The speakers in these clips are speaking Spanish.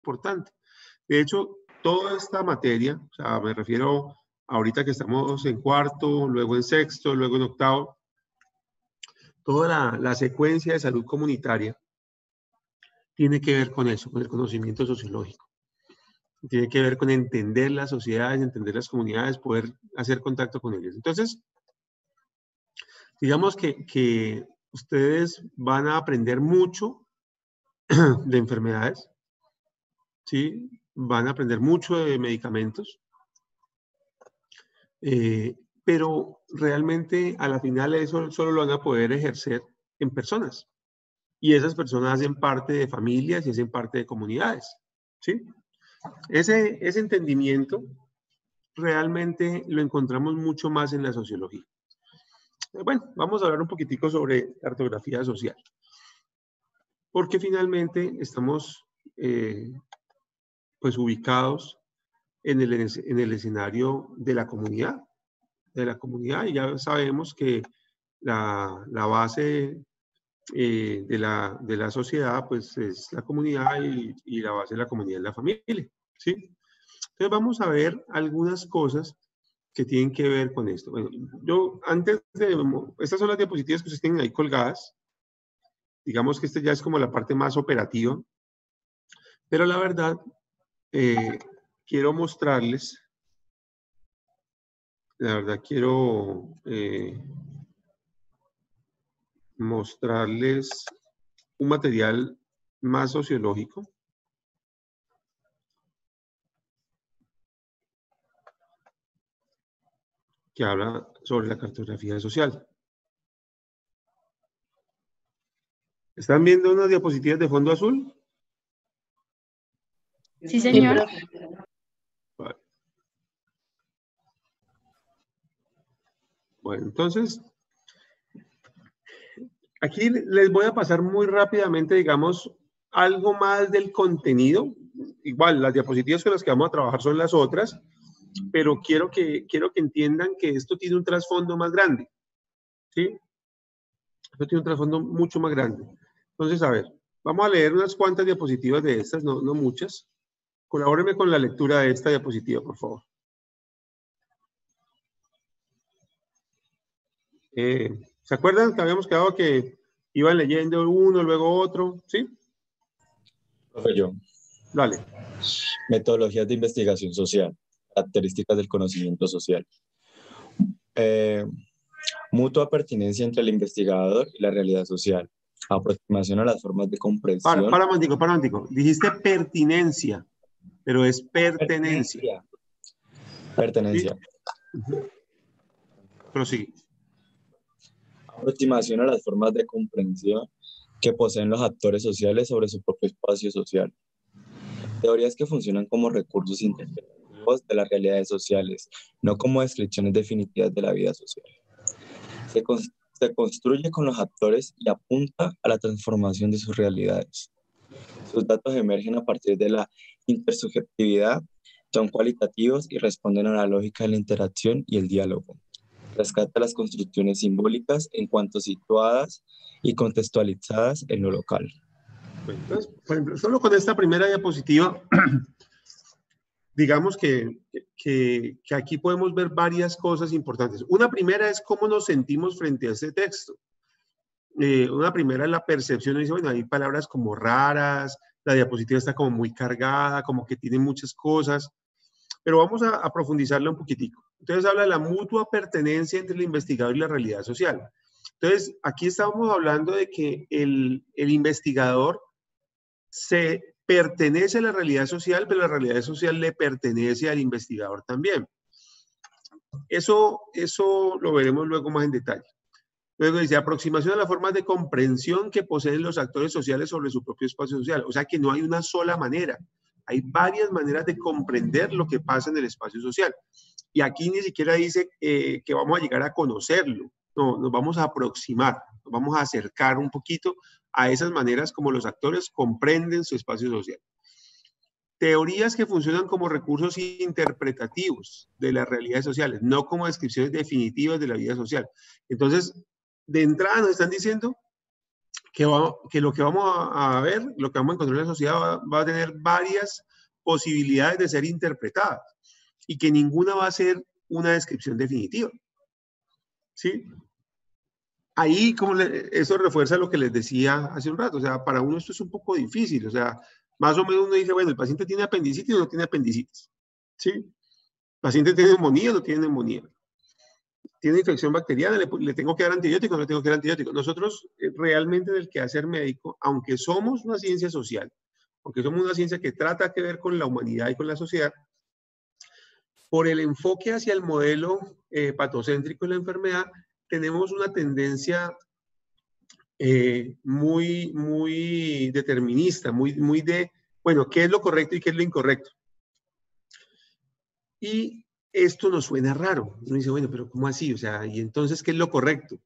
importante. De hecho, toda esta materia, o sea, me refiero ahorita que estamos en cuarto, luego en sexto, luego en octavo, toda la secuencia de salud comunitaria tiene que ver con eso, con el conocimiento sociológico. Tiene que ver con entender las sociedades, entender las comunidades, poder hacer contacto con ellas. Entonces, digamos que ustedes van a aprender mucho de enfermedades, ¿sí? Van a aprender mucho de medicamentos, pero realmente a la final eso solo lo van a poder ejercer en personas. Y esas personas hacen parte de familias y hacen parte de comunidades, ¿sí? Ese entendimiento realmente lo encontramos mucho más en la sociología. Bueno, vamos a hablar un poquitico sobre cartografía social. Porque finalmente estamos pues ubicados en el escenario de la comunidad. Y ya sabemos que la base de la sociedad pues es la comunidad y la base de la comunidad es la familia, ¿sí? Entonces vamos a ver algunas cosas que tienen que ver con esto. Bueno, estas son las diapositivas que ustedes tienen ahí colgadas. Digamos que esta ya es como la parte más operativa, pero la verdad quiero mostrarles, mostrarles un material más sociológico que habla sobre la cartografía social. ¿Están viendo unas diapositivas de fondo azul? Sí, señor. Vale. Bueno, entonces, aquí les voy a pasar muy rápidamente, digamos, algo más del contenido. Igual, las diapositivas con las que vamos a trabajar son las otras, pero quiero que entiendan que esto tiene un trasfondo más grande, ¿sí? Esto tiene un trasfondo mucho más grande. Entonces, a ver, vamos a leer unas cuantas diapositivas de estas, no muchas. Colabóreme con la lectura de esta diapositiva, por favor. ¿Se acuerdan que habíamos quedado que iban leyendo uno, luego otro? ¿Sí? Profe, yo. Dale. Metodologías de investigación social. Características del conocimiento social. Mutua pertinencia entre el investigador y la realidad social. Aproximación a las formas de comprensión. Para un momentico. Dijiste pertinencia, pero es pertenencia. Pertenencia. ¿Sí? Prosigue. Aproximación a las formas de comprensión que poseen los actores sociales sobre su propio espacio social. Teorías que funcionan como recursos interpretativos de las realidades sociales, no como descripciones definitivas de la vida social. Se construye con los actores y apunta a la transformación de sus realidades. Sus datos emergen a partir de la intersubjetividad, son cualitativos y responden a la lógica de la interacción y el diálogo. Rescata las construcciones simbólicas en cuanto situadas y contextualizadas en lo local. Entonces, por ejemplo, solo con esta primera diapositiva, digamos que aquí podemos ver varias cosas importantes. Una primera es cómo nos sentimos frente a este texto. Una primera es la percepción, dice, bueno, hay palabras como raras, la diapositiva está como muy cargada, como que tiene muchas cosas, pero vamos a profundizarla un poquitico. Entonces habla de la mutua pertenencia entre el investigador y la realidad social. Entonces, aquí estamos hablando de que el investigador se pertenece a la realidad social, pero la realidad social le pertenece al investigador también. Eso lo veremos luego más en detalle. Luego dice, aproximación a las formas de comprensión que poseen los actores sociales sobre su propio espacio social. O sea que no hay una sola manera. Hay varias maneras de comprender lo que pasa en el espacio social. Y aquí ni siquiera dice que vamos a llegar a conocerlo. No, nos vamos a aproximar, nos vamos a acercar un poquito a esas maneras como los actores comprenden su espacio social. Teorías que funcionan como recursos interpretativos de las realidades sociales, no como descripciones definitivas de la vida social. Entonces, de entrada nos están diciendo que lo que vamos a ver, lo que vamos a encontrar en la sociedad va a tener varias posibilidades de ser interpretadas y que ninguna va a ser una descripción definitiva. ¿Sí? Ahí, eso refuerza lo que les decía hace un rato, o sea, para uno esto es un poco difícil, o sea, más o menos uno dice, bueno, el paciente tiene apendicitis o no tiene apendicitis, ¿sí? El paciente tiene neumonía o no tiene neumonía. Tiene infección bacteriana, le tengo que dar antibiótico o no le tengo que dar antibiótico. Nosotros realmente en el quehacer médico, aunque somos una ciencia social, aunque somos una ciencia que trata que ver con la humanidad y con la sociedad, por el enfoque hacia el modelo patocéntrico de la enfermedad, tenemos una tendencia muy determinista, muy de, bueno, ¿qué es lo correcto y qué es lo incorrecto? Y esto nos suena raro. Uno dice, bueno, pero ¿cómo así? O sea, ¿y entonces qué es lo correcto?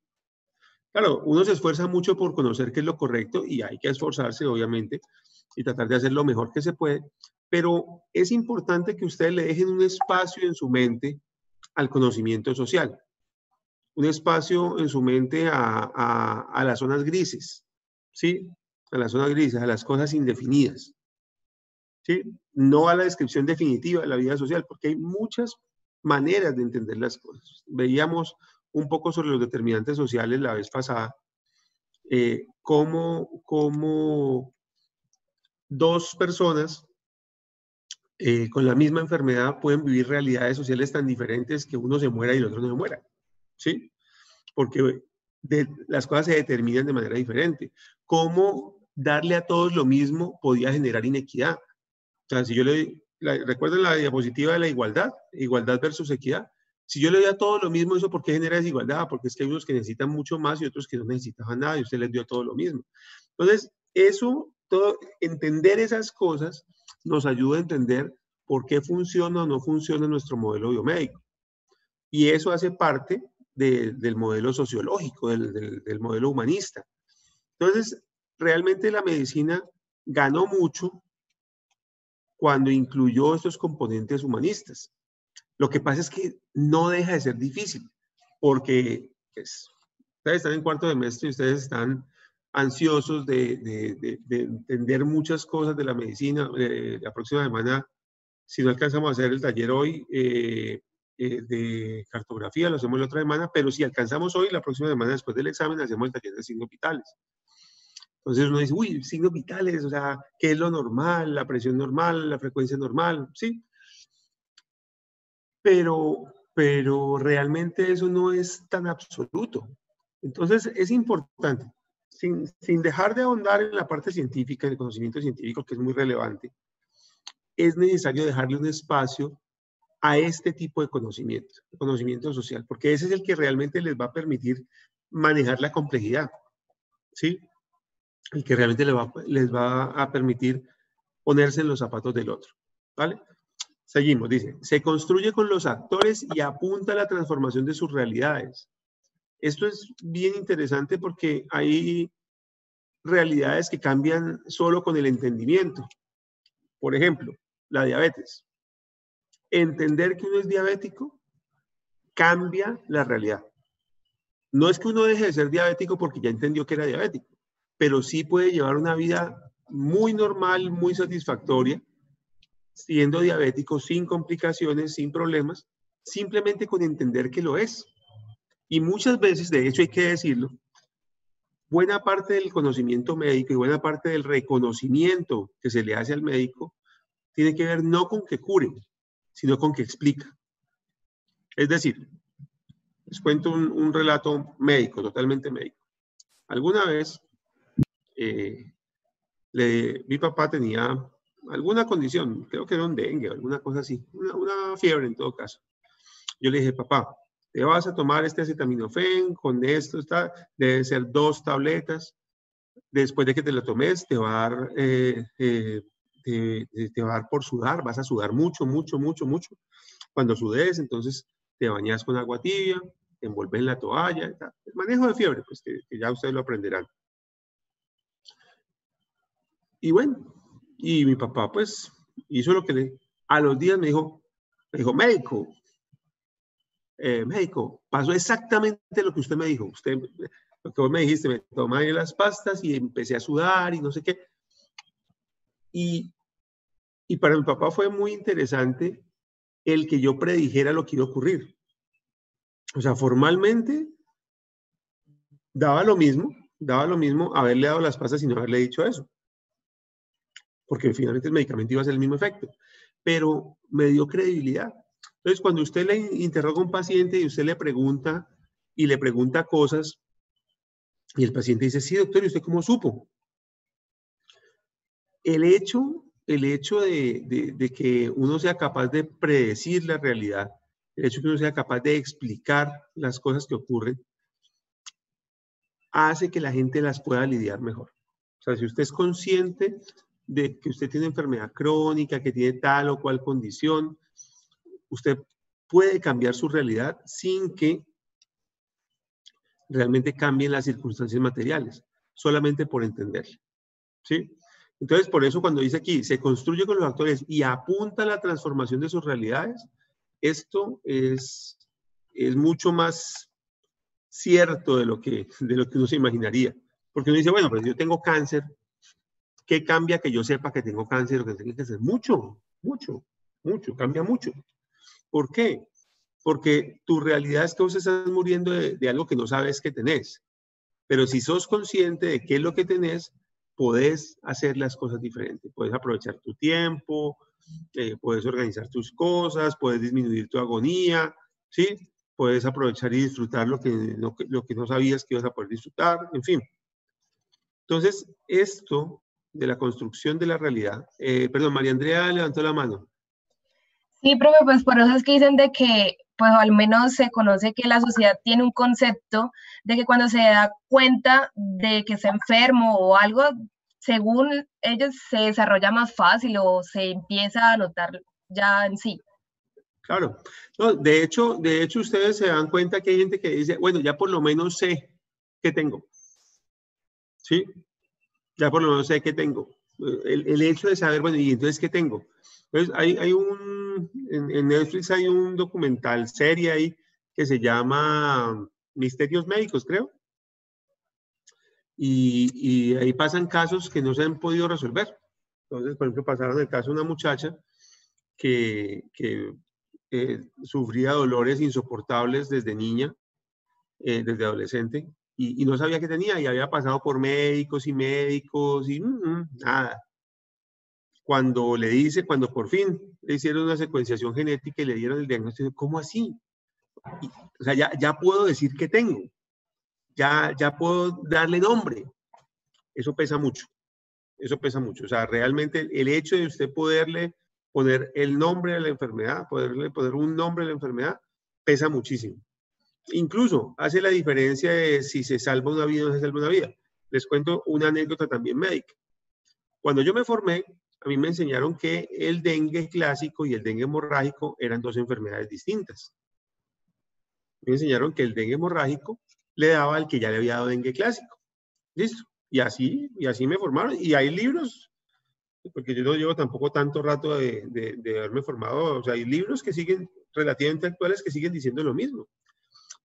Claro, uno se esfuerza mucho por conocer qué es lo correcto y hay que esforzarse, obviamente, y tratar de hacer lo mejor que se puede, pero es importante que ustedes le dejen un espacio en su mente al conocimiento social, un espacio en su mente a las zonas grises, ¿sí? A las zonas grises, a las cosas indefinidas, ¿sí? No a la descripción definitiva de la vida social, porque hay muchas maneras de entender las cosas. Veíamos un poco sobre los determinantes sociales la vez pasada, cómo dos personas con la misma enfermedad pueden vivir realidades sociales tan diferentes que uno se muera y el otro no se muera, ¿sí? Porque las cosas se determinan de manera diferente. Cómo darle a todos lo mismo podía generar inequidad. O sea, si yo recuerden la diapositiva de la igualdad versus equidad. Si yo le doy a todos lo mismo, ¿eso por qué genera desigualdad? Porque es que hay unos que necesitan mucho más y otros que no necesitaban nada y usted les dio a todo lo mismo. Entonces, entender esas cosas nos ayuda a entender por qué funciona o no funciona nuestro modelo biomédico. Y eso hace parte del modelo sociológico, del modelo humanista. Entonces, realmente la medicina ganó mucho cuando incluyó estos componentes humanistas. Lo que pasa es que no deja de ser difícil, porque pues, ustedes están en cuarto semestre y ustedes están ansiosos de entender muchas cosas de la medicina. La próxima semana, si no alcanzamos a hacer el taller hoy de cartografía, lo hacemos la otra semana, pero si alcanzamos hoy, la próxima semana después del examen, hacemos el taller de signos vitales. Entonces uno dice, uy, signos vitales, o sea, ¿qué es lo normal? La presión normal, la frecuencia normal, ¿sí? Pero realmente eso no es tan absoluto. Entonces es importante, sin dejar de ahondar en la parte científica, en el conocimiento científico, que es muy relevante, es necesario dejarle un espacio a este tipo de conocimiento social, porque ese es el que realmente les va a permitir manejar la complejidad, ¿sí? El que realmente les va a permitir ponerse en los zapatos del otro, ¿vale? Seguimos, dice, se construye con los actores y apunta a la transformación de sus realidades. Esto es bien interesante porque hay realidades que cambian solo con el entendimiento. Por ejemplo, la diabetes. Entender que uno es diabético cambia la realidad. No es que uno deje de ser diabético porque ya entendió que era diabético, pero sí puede llevar una vida muy normal, muy satisfactoria, siendo diabético sin complicaciones, sin problemas, simplemente con entender que lo es. Y muchas veces, de hecho hay que decirlo, buena parte del conocimiento médico y buena parte del reconocimiento que se le hace al médico tiene que ver no con que cure, sino con que explica. Es decir, les cuento un relato médico, totalmente médico. Alguna vez mi papá tenía alguna condición, creo que era un dengue o alguna cosa así, una fiebre en todo caso. Yo le dije, papá, te vas a tomar este acetaminofén, con esto está, deben ser 2 tabletas. Después de que te lo tomes, te va a dar, te va a dar por sudar, vas a sudar mucho, mucho, mucho, mucho. Cuando sudes, entonces te bañas con agua tibia, te envuelves en la toalla. El manejo de fiebre, pues que ya ustedes lo aprenderán. Y bueno, y mi papá pues hizo lo que a los días me dijo, médico, médico, pasó exactamente lo que usted me dijo. Lo que vos me dijiste, me tomé las pastas y empecé a sudar y no sé qué. Y para mi papá fue muy interesante el que yo predijera lo que iba a ocurrir. O sea, formalmente daba lo mismo haberle dado las pastas y no haberle dicho eso. Porque finalmente el medicamento iba a ser el mismo efecto. Pero me dio credibilidad. Entonces, cuando usted le interroga a un paciente y usted le pregunta cosas, y el paciente dice, sí, doctor, ¿y usted cómo supo? El hecho de que uno sea capaz de predecir la realidad, el hecho de que uno sea capaz de explicar las cosas que ocurren, hace que la gente las pueda lidiar mejor. O sea, si usted es consciente de que usted tiene enfermedad crónica, que tiene tal o cual condición, usted puede cambiar su realidad sin que realmente cambien las circunstancias materiales, solamente por entenderla. ¿Sí? Entonces, por eso cuando dice aquí, se construye con los actores y apunta a la transformación de sus realidades, esto es mucho más cierto de lo que uno se imaginaría. Porque uno dice, bueno, pues yo tengo cáncer, ¿qué cambia que yo sepa que tengo cáncer o que tengo cáncer? Mucho, cambia mucho. ¿Por qué? Porque tu realidad es que vos estás muriendo de algo que no sabes que tenés. Pero si sos consciente de qué es lo que tenés, podés hacer las cosas diferentes. Puedes aprovechar tu tiempo, puedes organizar tus cosas, puedes disminuir tu agonía, ¿sí? Puedes aprovechar y disfrutar lo que no sabías que ibas a poder disfrutar, en fin. Entonces, esto de la construcción de la realidad, perdón, María Andrea levantó la mano. Sí, profe, pues por eso es que dicen de que, pues al menos se conoce que la sociedad tiene un concepto de que cuando se da cuenta de que está enfermo o algo, según ellos se desarrolla más fácil o se empieza a notar ya en sí. Claro. No, de hecho, ustedes se dan cuenta que hay gente que dice, bueno, ya por lo menos sé qué tengo. ¿Sí? Ya por lo menos sé qué tengo. El hecho de saber, bueno, ¿y entonces qué tengo? Entonces, en Netflix hay un documental serie ahí que se llama Misterios Médicos, creo. Y ahí pasan casos que no se han podido resolver. Entonces, por ejemplo, pasaron el caso de una muchacha que sufría dolores insoportables desde niña, desde adolescente, y no sabía qué tenía, y había pasado por médicos y nada. Cuando por fin le hicieron una secuenciación genética y le dieron el diagnóstico, ¿cómo así? O sea, ya puedo decir que tengo, ya puedo darle nombre. Eso pesa mucho, O sea, realmente el hecho de usted poderle poner el nombre a la enfermedad, poderle poner un nombre a la enfermedad, pesa muchísimo. Incluso hace la diferencia de si se salva una vida o no se salva una vida. Les cuento una anécdota también médica. Cuando yo me formé, a mí me enseñaron que el dengue clásico y el dengue hemorrágico eran dos enfermedades distintas. Me enseñaron que el dengue hemorrágico le daba al que ya le había dado dengue clásico. Listo. Y así me formaron. Y hay libros, porque yo no llevo tampoco tanto rato de haberme formado. O sea, hay libros que siguen relativamente actuales que siguen diciendo lo mismo.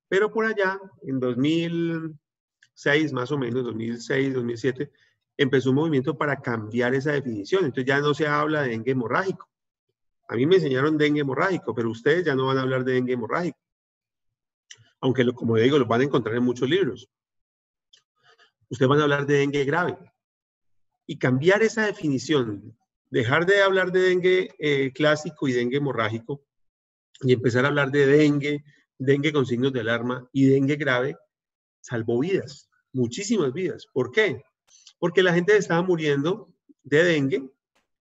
Pero por allá, en 2006, más o menos, 2006, 2007, empezó un movimiento para cambiar esa definición. Entonces ya no se habla de dengue hemorrágico. A mí me enseñaron dengue hemorrágico, pero ustedes ya no van a hablar de dengue hemorrágico. Aunque, como digo, lo van a encontrar en muchos libros. Ustedes van a hablar de dengue grave. Y cambiar esa definición, dejar de hablar de dengue clásico y dengue hemorrágico, y empezar a hablar de dengue con signos de alarma y dengue grave, salvó vidas, muchísimas vidas. ¿Por qué? Porque la gente estaba muriendo de dengue,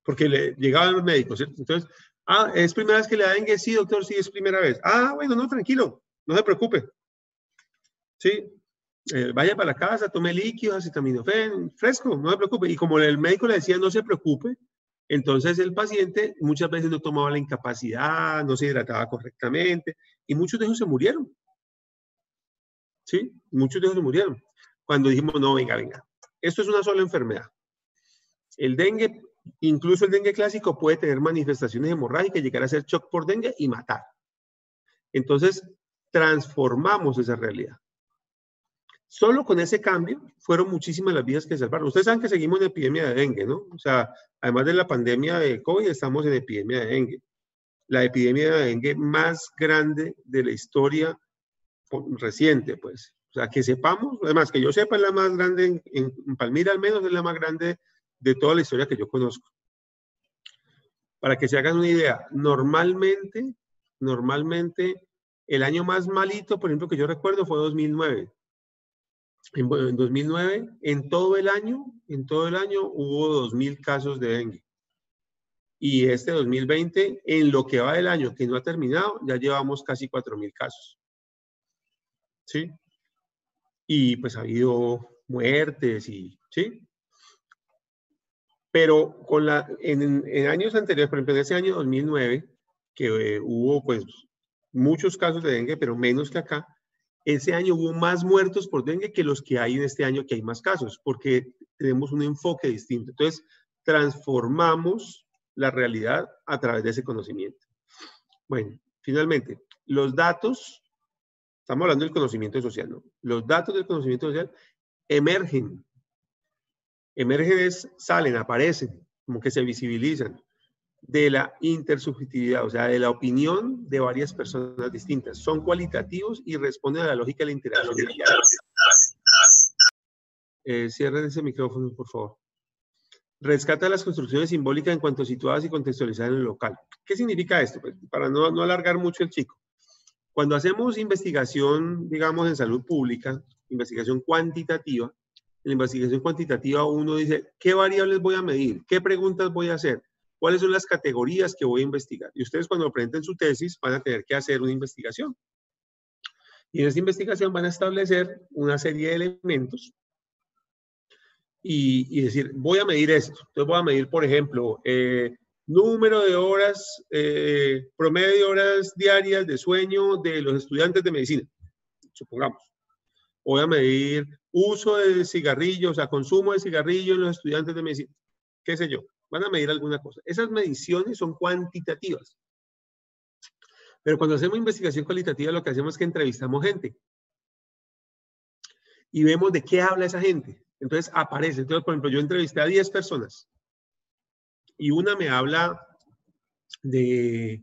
porque le llegaban los médicos, ¿cierto? Entonces, ¿es primera vez que le da dengue? Sí, doctor, sí, es primera vez. Bueno, no, tranquilo, no se preocupe. Sí, vaya para la casa, tome líquidos, acetaminofén, fresco, no se preocupe. Y como el médico le decía, no se preocupe, entonces el paciente muchas veces no tomaba la incapacidad, no se hidrataba correctamente, y muchos de ellos se murieron. ¿Sí? Muchos de ellos se murieron. Cuando dijimos, no, venga, esto es una sola enfermedad. El dengue, incluso el dengue clásico, puede tener manifestaciones hemorrágicas, llegar a ser shock por dengue y matar. Entonces, transformamos esa realidad. Solo con ese cambio fueron muchísimas las vidas que se salvaron. Ustedes saben que seguimos en epidemia de dengue, ¿no? O sea, además de la pandemia de COVID, estamos en epidemia de dengue. La epidemia de dengue más grande de la historia reciente, pues. O sea, que sepamos, además que yo sepa, es la más grande en Palmira, al menos es la más grande de toda la historia que yo conozco. Para que se hagan una idea, normalmente, el año más malito, por ejemplo, que yo recuerdo fue 2009. En 2009, en todo el año hubo 2.000 casos de dengue. Y este 2020, en lo que va del año, que no ha terminado, ya llevamos casi 4.000 casos. ¿Sí? Y pues ha habido muertes y, ¿sí? Pero en años anteriores, por ejemplo, en ese año 2009, que hubo pues muchos casos de dengue, pero menos que acá, ese año hubo más muertos por dengue que los que hay en este año, que hay más casos, porque tenemos un enfoque distinto. Entonces, transformamos la realidad a través de ese conocimiento. Bueno, finalmente, los datos, estamos hablando del conocimiento social, ¿no? Los datos del conocimiento social emergen. Emergen salen, aparecen, como que se visibilizan de la intersubjetividad, o sea, de la opinión de varias personas distintas. Son cualitativos y responden a la lógica de la interacción. Cierren ese micrófono, por favor. Rescata las construcciones simbólicas en cuanto situadas y contextualizadas en el local. ¿Qué significa esto? Pues, para no alargar mucho el chico. Cuando hacemos investigación, digamos, en salud pública, investigación cuantitativa, en la investigación cuantitativa uno dice, ¿qué variables voy a medir? ¿Qué preguntas voy a hacer? ¿Cuáles son las categorías que voy a investigar? Y ustedes cuando presenten su tesis van a tener que hacer una investigación. Y en esa investigación van a establecer una serie de elementos y decir, voy a medir esto. Entonces voy a medir, por ejemplo, número de horas, promedio de horas diarias de sueño de los estudiantes de medicina, supongamos. Voy a medir uso de cigarrillos, o sea, consumo de cigarrillos en los estudiantes de medicina, qué sé yo. Van a medir alguna cosa. Esas mediciones son cuantitativas. Pero cuando hacemos investigación cualitativa, lo que hacemos es que entrevistamos gente. Y vemos de qué habla esa gente. Entonces aparece. Entonces, por ejemplo, yo entrevisté a 10 personas. Y una me habla de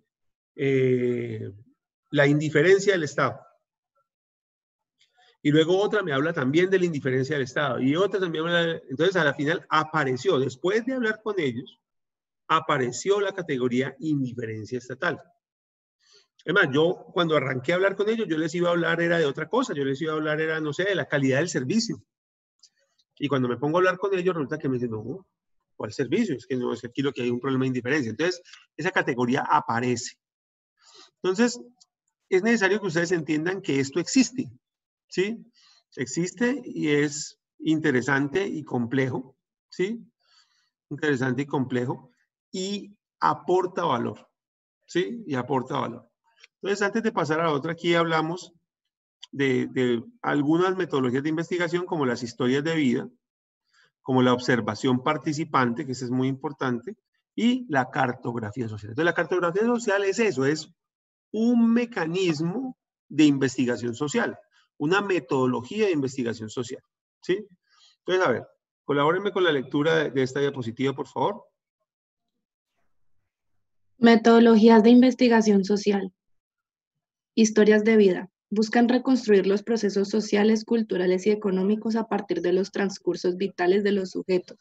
la indiferencia del Estado. Y luego otra me habla también de la indiferencia del Estado. Y otra también habla. Entonces, a la final apareció, después de hablar con ellos, apareció la categoría indiferencia estatal. Además, yo cuando arranqué a hablar con ellos, yo les iba a hablar era de otra cosa. Yo les iba a hablar era, no sé, de la calidad del servicio. Y cuando me pongo a hablar con ellos, resulta que me dicen, no, ¿cuál servicio? Es que no, es que aquí lo que hay un problema de indiferencia. Entonces, esa categoría aparece. Entonces, es necesario que ustedes entiendan que esto existe, ¿sí? Existe y es interesante y complejo, ¿sí? Interesante y complejo y aporta valor, ¿sí? Y aporta valor. Entonces, antes de pasar a la otra, aquí hablamos de algunas metodologías de investigación como las historias de vida, como la observación participante, que eso es muy importante, y la cartografía social. Entonces, la cartografía social es eso, es un mecanismo de investigación social, una metodología de investigación social, ¿sí? Entonces, a ver, colabórenme con la lectura de esta diapositiva, por favor. Metodologías de investigación social. Historias de vida. Buscan reconstruir los procesos sociales, culturales y económicos a partir de los transcursos vitales de los sujetos.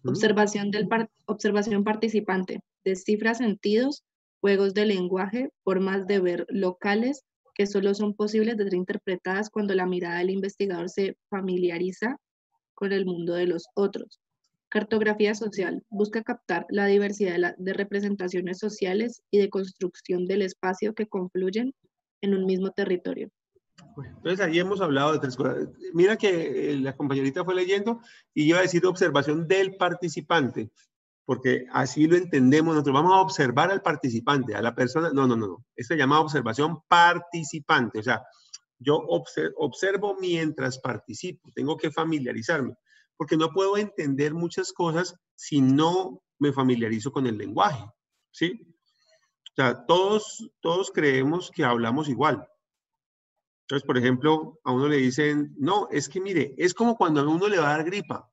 Observación participante. Descifra sentidos, juegos de lenguaje, formas de ver locales que solo son posibles de ser interpretadas cuando la mirada del investigador se familiariza con el mundo de los otros. Cartografía social. Busca captar la diversidad de representaciones sociales y de construcción del espacio que confluyen en un mismo territorio. Entonces, ahí hemos hablado de tres cosas. Mira que la compañerita fue leyendo y iba a decir observación del participante, porque así lo entendemos nosotros. Vamos a observar al participante, a la persona. No. Esto se llama observación participante. O sea, yo observo mientras participo. Tengo que familiarizarme, porque no puedo entender muchas cosas si no me familiarizo con el lenguaje, ¿sí? O sea, todos creemos que hablamos igual. Entonces, por ejemplo, a uno le dicen, no, es que mire, es como cuando a uno le va a dar gripa.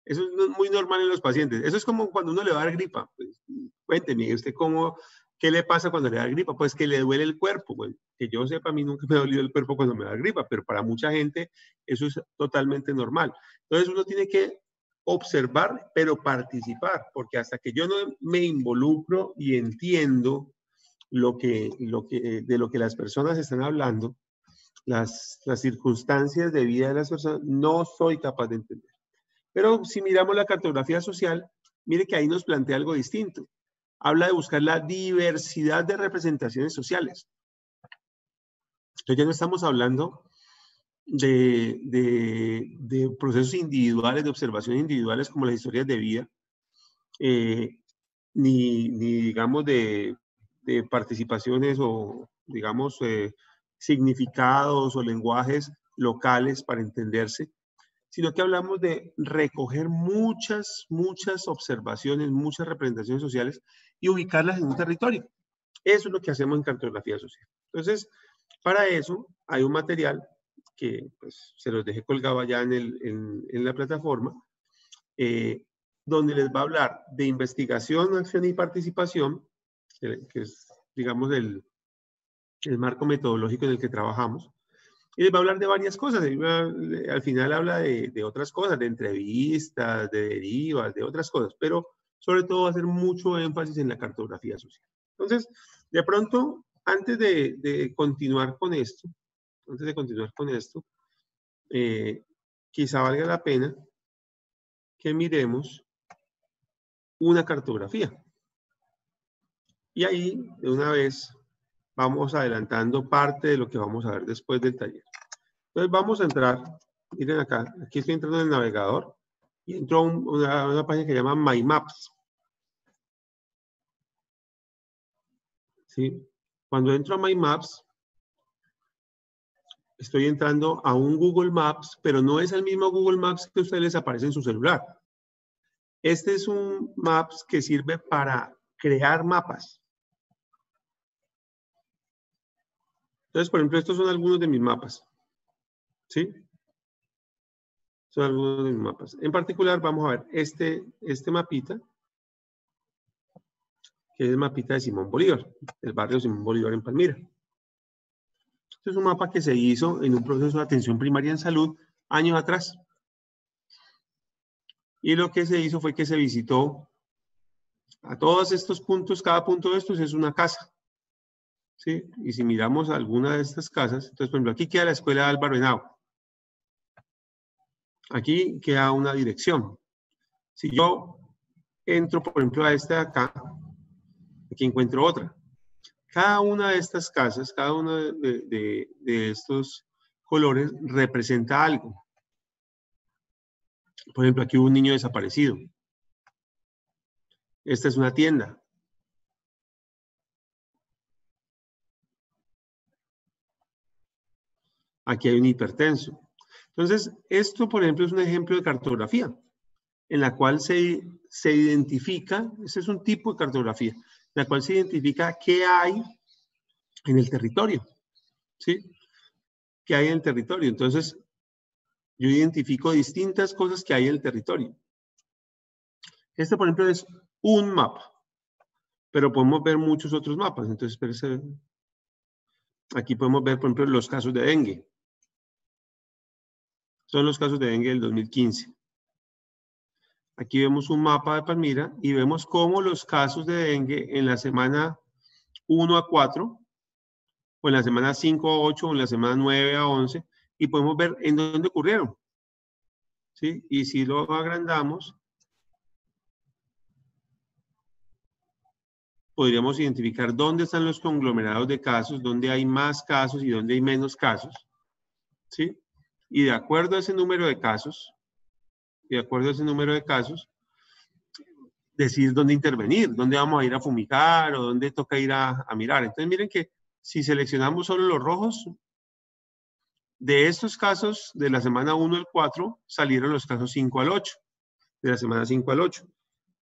Eso es muy normal en los pacientes. Eso es como cuando uno le va a dar gripa. Pues, cuénteme, ¿usted qué le pasa cuando le da gripa? Pues que le duele el cuerpo. Pues, que yo sepa, a mí nunca me ha dolido el cuerpo cuando me da gripa, pero para mucha gente eso es totalmente normal. Entonces uno tiene que observar, pero participar, porque hasta que yo no me involucro y entiendo de lo que las personas están hablando, las circunstancias de vida de las personas, no soy capaz de entender. Pero si miramos la cartografía social, mire que ahí nos plantea algo distinto. Habla de buscar la diversidad de representaciones sociales. Entonces ya no estamos hablando de procesos individuales, de observaciones individuales como las historias de vida, ni digamos de participaciones o digamos significados o lenguajes locales para entenderse, sino que hablamos de recoger muchas observaciones, muchas representaciones sociales y ubicarlas en un territorio. Eso es lo que hacemos en cartografía social. Entonces, para eso hay un material que pues, se los dejé colgado allá en la plataforma, donde les va a hablar de investigación, acción y participación, que es, digamos, el marco metodológico en el que trabajamos. Y les va a hablar de varias cosas. Al final habla de otras cosas, de entrevistas, de derivas, de otras cosas, pero sobre todo va a hacer mucho énfasis en la cartografía social. Entonces, de pronto, antes de continuar con esto, quizá valga la pena que miremos una cartografía. Y ahí, de una vez, vamos adelantando parte de lo que vamos a ver después del taller. Entonces vamos a entrar, miren acá, aquí estoy entrando en el navegador y entro a una página que se llama My Maps. ¿Sí? Cuando entro a My Maps, estoy entrando a un Google Maps, pero no es el mismo Google Maps que a ustedes les aparece en su celular. Este es un Maps que sirve para crear mapas. Entonces, por ejemplo, estos son algunos de mis mapas. ¿Sí? Son algunos de mis mapas. En particular, vamos a ver este mapita, que es el mapita de Simón Bolívar, el barrio Simón Bolívar en Palmira. Este es un mapa que se hizo en un proceso de atención primaria en salud años atrás. Y lo que se hizo fue que se visitó a todos estos puntos, cada punto de estos es una casa. ¿Sí? Y si miramos alguna de estas casas, entonces, por ejemplo, aquí queda la escuela de Álvaro Henao. Aquí queda una dirección. Si yo entro, por ejemplo, a esta de acá, aquí encuentro otra. Cada una de estas casas, cada uno de estos colores representa algo. Por ejemplo, aquí hubo un niño desaparecido. Esta es una tienda. Aquí hay un hipertenso. Entonces, esto, por ejemplo, es un ejemplo de cartografía, en la cual se identifica, ese es un tipo de cartografía, en la cual se identifica qué hay en el territorio. ¿Sí? ¿Qué hay en el territorio? Entonces, yo identifico distintas cosas que hay en el territorio. Este, por ejemplo, es un mapa, pero podemos ver muchos otros mapas. Entonces, espérense. Aquí podemos ver, por ejemplo, los casos de dengue. Son los casos de dengue del 2015. Aquí vemos un mapa de Palmira y vemos cómo los casos de dengue en la semana 1 a 4, o en la semana 5 a 8, o en la semana 9 a 11, y podemos ver en dónde ocurrieron. ¿Sí? Y si lo agrandamos, podríamos identificar dónde están los conglomerados de casos, dónde hay más casos y dónde hay menos casos. ¿Sí? Y de acuerdo a ese número de casos, decir dónde intervenir, dónde vamos a ir a fumigar o dónde toca ir a mirar. Entonces miren que si seleccionamos solo los rojos, de estos casos de la semana 1 al 4 salieron los casos 5 al 8, de la semana 5 al 8.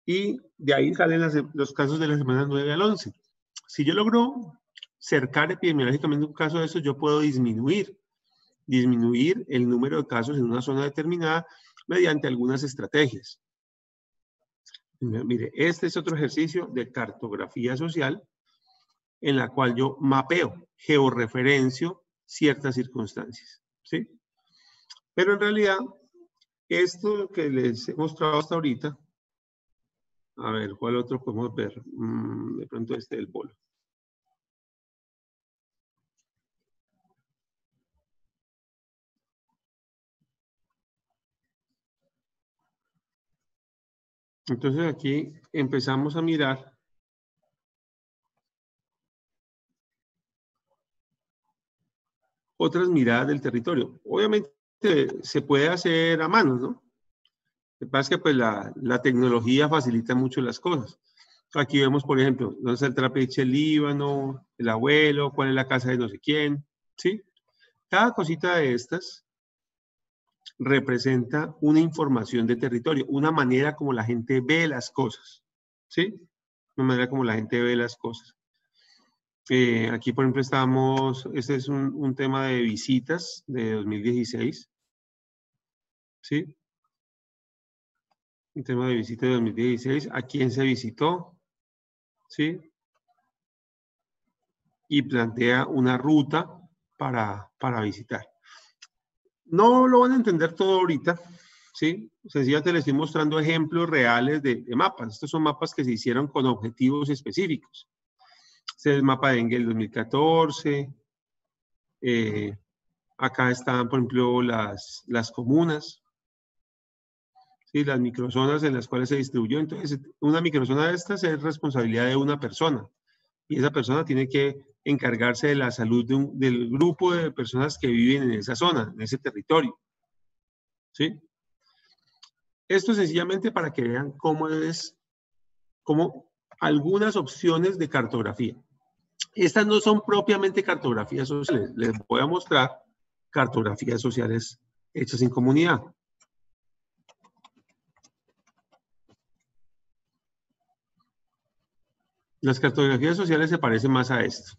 Y de ahí salen los casos de la semana 9 al 11. Si yo logro cercar epidemiológicamente un caso de estos, yo puedo disminuir disminuir el número de casos en una zona determinada mediante algunas estrategias. Mire, este es otro ejercicio de cartografía social en la cual yo mapeo, georreferencio ciertas circunstancias, ¿sí? Pero en realidad, esto que les he mostrado hasta ahorita, a ver, ¿cuál otro podemos ver? De pronto este del polo. Entonces aquí empezamos a mirar otras miradas del territorio. Obviamente se puede hacer a mano, ¿no? Lo que pasa es que pues, la tecnología facilita mucho las cosas. Aquí vemos, por ejemplo, dónde está el trapeche, el Líbano, el abuelo, cuál es la casa de no sé quién, ¿sí? Cada cosita de estas representa una información de territorio, una manera como la gente ve las cosas, ¿sí? Una manera como la gente ve las cosas. Aquí, por ejemplo, estamos, este es un tema de visitas de 2016, ¿sí? Un tema de visitas de 2016, a quién se visitó, ¿sí? Y plantea una ruta para visitar. No lo van a entender todo ahorita, ¿sí? Sencillamente les estoy mostrando ejemplos reales de mapas. Estos son mapas que se hicieron con objetivos específicos. Este es el mapa de Engel 2014. Acá están, por ejemplo, las comunas, ¿sí? Las microzonas en las cuales se distribuyó. Entonces, una microzona de estas es responsabilidad de una persona. Y esa persona tiene que encargarse de la salud del grupo de personas que viven en esa zona, en ese territorio. ¿Sí? Esto sencillamente para que vean cómo algunas opciones de cartografía. Estas no son propiamente cartografías sociales. Les voy a mostrar cartografías sociales hechas en comunidad. Las cartografías sociales se parecen más a esto.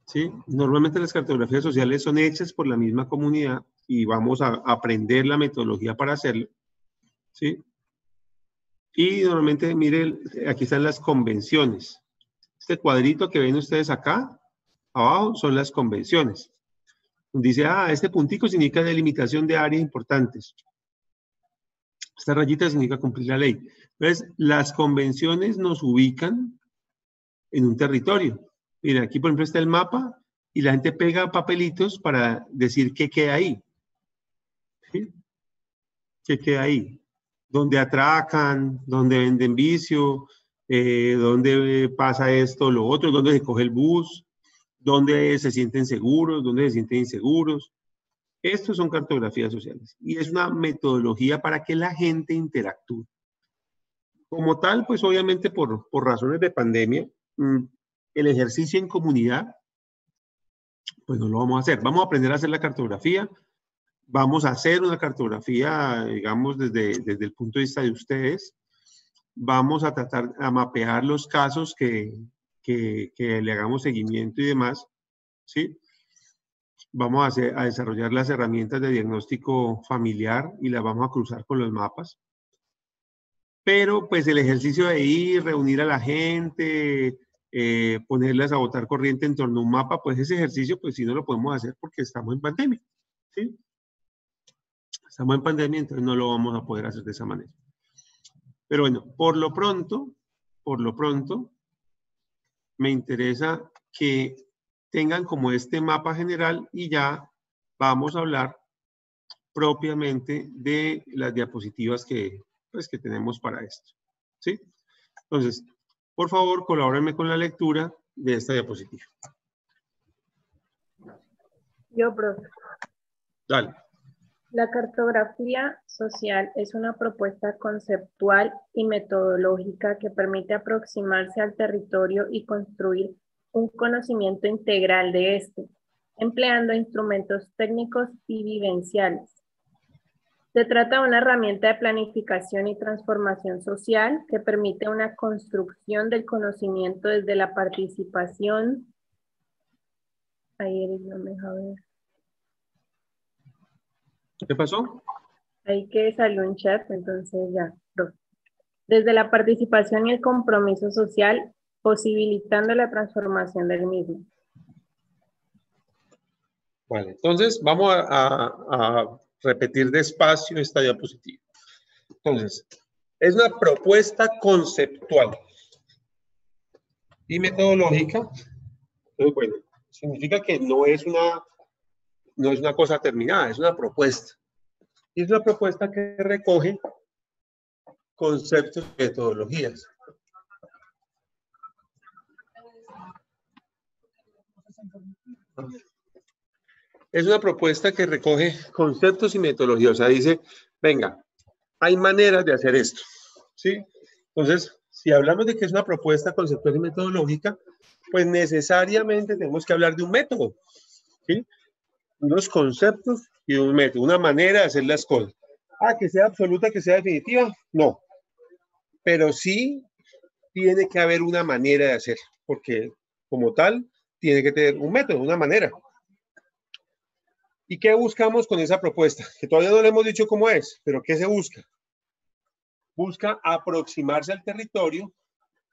¿Sí? Normalmente las cartografías sociales son hechas por la misma comunidad y vamos a aprender la metodología para hacerlo. ¿Sí? Y normalmente, miren, aquí están las convenciones. Este cuadrito que ven ustedes acá, abajo, son las convenciones. Dice, este puntico significa delimitación de áreas importantes. Esta rayita significa cumplir la ley. Entonces, las convenciones nos ubican en un territorio. Mira, aquí por ejemplo está el mapa y la gente pega papelitos para decir qué queda ahí. ¿Sí? ¿Qué queda ahí? Dónde atracan, dónde venden vicio, dónde pasa esto, lo otro, dónde se coge el bus, dónde se sienten seguros, dónde se sienten inseguros. Estos son cartografías sociales y es una metodología para que la gente interactúe. Como tal, pues obviamente por razones de pandemia, el ejercicio en comunidad, pues no lo vamos a hacer. Vamos a aprender a hacer la cartografía. Vamos a hacer una cartografía, digamos, desde el punto de vista de ustedes. Vamos a tratar a mapear los casos que le hagamos seguimiento y demás, ¿sí? Vamos a desarrollar las herramientas de diagnóstico familiar y las vamos a cruzar con los mapas. Pero pues el ejercicio de ir, reunir a la gente, ponerlas a votar corriente en torno a un mapa, pues ese ejercicio pues sí no lo podemos hacer porque estamos en pandemia, ¿sí? Estamos en pandemia, entonces no lo vamos a poder hacer de esa manera. Pero bueno, por lo pronto, me interesa que tengan como este mapa general y ya vamos a hablar propiamente de las diapositivas que tenemos para esto. ¿Sí? Entonces, por favor, colabórenme con la lectura de esta diapositiva. Yo, profe. Dale. La cartografía social es una propuesta conceptual y metodológica que permite aproximarse al territorio y construir un conocimiento integral de este, empleando instrumentos técnicos y vivenciales. Se trata de una herramienta de planificación y transformación social que permite una construcción del conocimiento desde la participación. Ahí Eric no me deja ver. ¿Qué pasó? Ahí que salió un chat, entonces ya. Desde la participación y el compromiso social, posibilitando la transformación del mismo. Vale, entonces vamos a repetir despacio esta diapositiva. Entonces, es una propuesta conceptual y metodológica. Entonces, bueno, significa que no es una cosa terminada, es una propuesta. Y es una propuesta que recoge conceptos y metodologías. Es una propuesta que recoge conceptos y metodologías. O sea, dice, venga, hay maneras de hacer esto, ¿sí? Entonces, si hablamos de que es una propuesta conceptual y metodológica, pues necesariamente tenemos que hablar de un método, ¿sí? Unos conceptos y un método, una manera de hacer las cosas. Ah, que sea absoluta, que sea definitiva, no. Pero sí tiene que haber una manera de hacer, porque como tal, tiene que tener un método, una manera. ¿Y qué buscamos con esa propuesta? Que todavía no le hemos dicho cómo es, pero ¿qué se busca? Busca aproximarse al territorio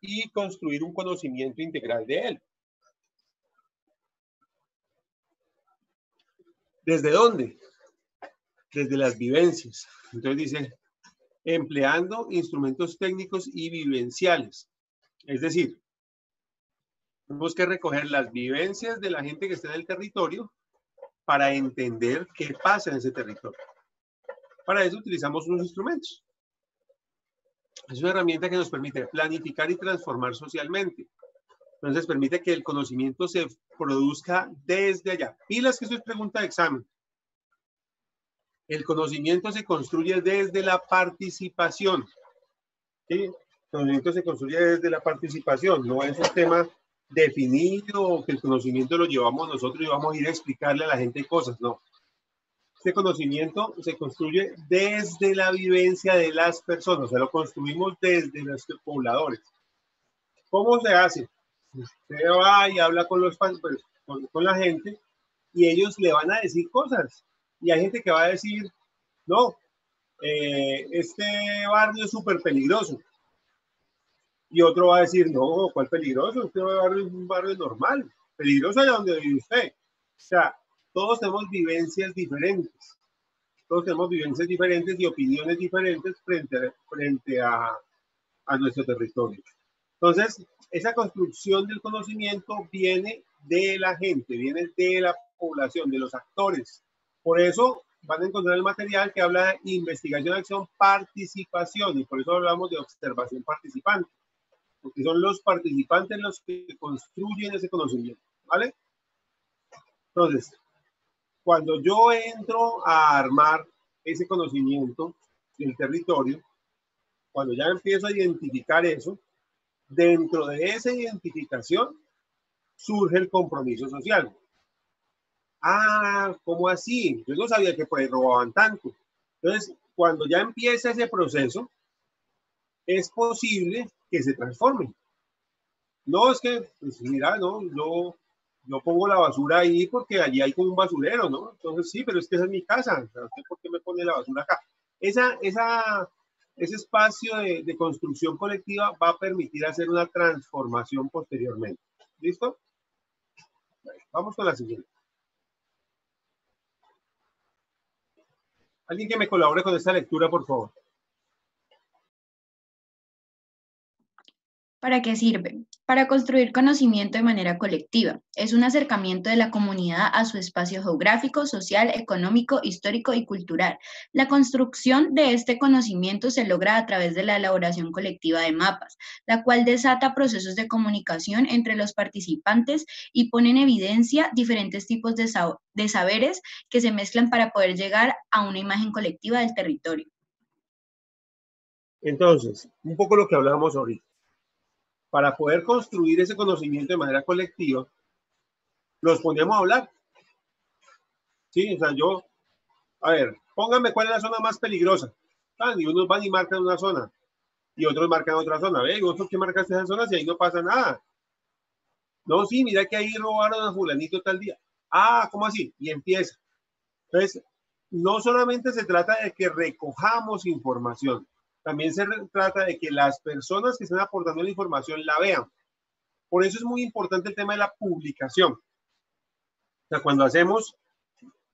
y construir un conocimiento integral de él. ¿Desde dónde? Desde las vivencias. Entonces dice, empleando instrumentos técnicos y vivenciales. Es decir, tenemos que recoger las vivencias de la gente que está en el territorio para entender qué pasa en ese territorio. Para eso utilizamos unos instrumentos. Es una herramienta que nos permite planificar y transformar socialmente. Entonces permite que el conocimiento se produzca desde allá. Pilas que eso es pregunta de examen. El conocimiento se construye desde la participación. ¿Sí? El conocimiento se construye desde la participación. No es un tema definido que el conocimiento lo llevamos nosotros y vamos a ir a explicarle a la gente cosas. No. Este conocimiento se construye desde la vivencia de las personas. O sea, lo construimos desde los pobladores. ¿Cómo se hace? Usted va y habla con la gente y ellos le van a decir cosas. Y hay gente que va a decir, no, este barrio es súper peligroso. Y otro va a decir, no, ¿cuál peligroso? Este barrio es un barrio normal. Peligroso allá donde vive usted. O sea, todos tenemos vivencias diferentes. Todos tenemos vivencias diferentes y opiniones diferentes frente a nuestro territorio. Entonces, esa construcción del conocimiento viene de la gente, viene de la población, de los actores. Por eso van a encontrar el material que habla de investigación, acción, participación, y por eso hablamos de observación participante, porque son los participantes los que construyen ese conocimiento, ¿vale? Entonces, cuando yo entro a armar ese conocimiento del territorio, cuando ya empiezo a identificar eso, dentro de esa identificación surge el compromiso social. Ah, ¿cómo así? Yo no sabía que por ahí robaban tanto. Entonces, cuando ya empieza ese proceso, es posible que se transforme. No, es que, pues mira, no, yo pongo la basura ahí porque allí hay como un basurero, ¿no? Entonces, sí, pero es que esa es mi casa. ¿Usted por qué me pone la basura acá? Ese espacio de construcción colectiva va a permitir hacer una transformación posteriormente. ¿Listo? Vamos con la siguiente. Alguien que me colabore con esta lectura, por favor. ¿Para qué sirve? Para construir conocimiento de manera colectiva. Es un acercamiento de la comunidad a su espacio geográfico, social, económico, histórico y cultural. La construcción de este conocimiento se logra a través de la elaboración colectiva de mapas, la cual desata procesos de comunicación entre los participantes y pone en evidencia diferentes tipos de saberes que se mezclan para poder llegar a una imagen colectiva del territorio. Entonces, un poco lo que hablábamos ahorita. Para poder construir ese conocimiento de manera colectiva, los ponemos a hablar. Sí, o sea, a ver, Pónganme cuál es la zona más peligrosa. Y unos van y marcan una zona, y otros marcan otra zona. ¿Ve? ¿Y vos por qué marcaste esa zona si ahí no pasa nada? No, sí, mira que ahí robaron a fulanito tal día. Ah, ¿cómo así? Y empieza. Entonces, no solamente se trata de que recojamos información, también se trata de que las personas que están aportando la información la vean. Por eso es muy importante el tema de la publicación. O sea, cuando hacemos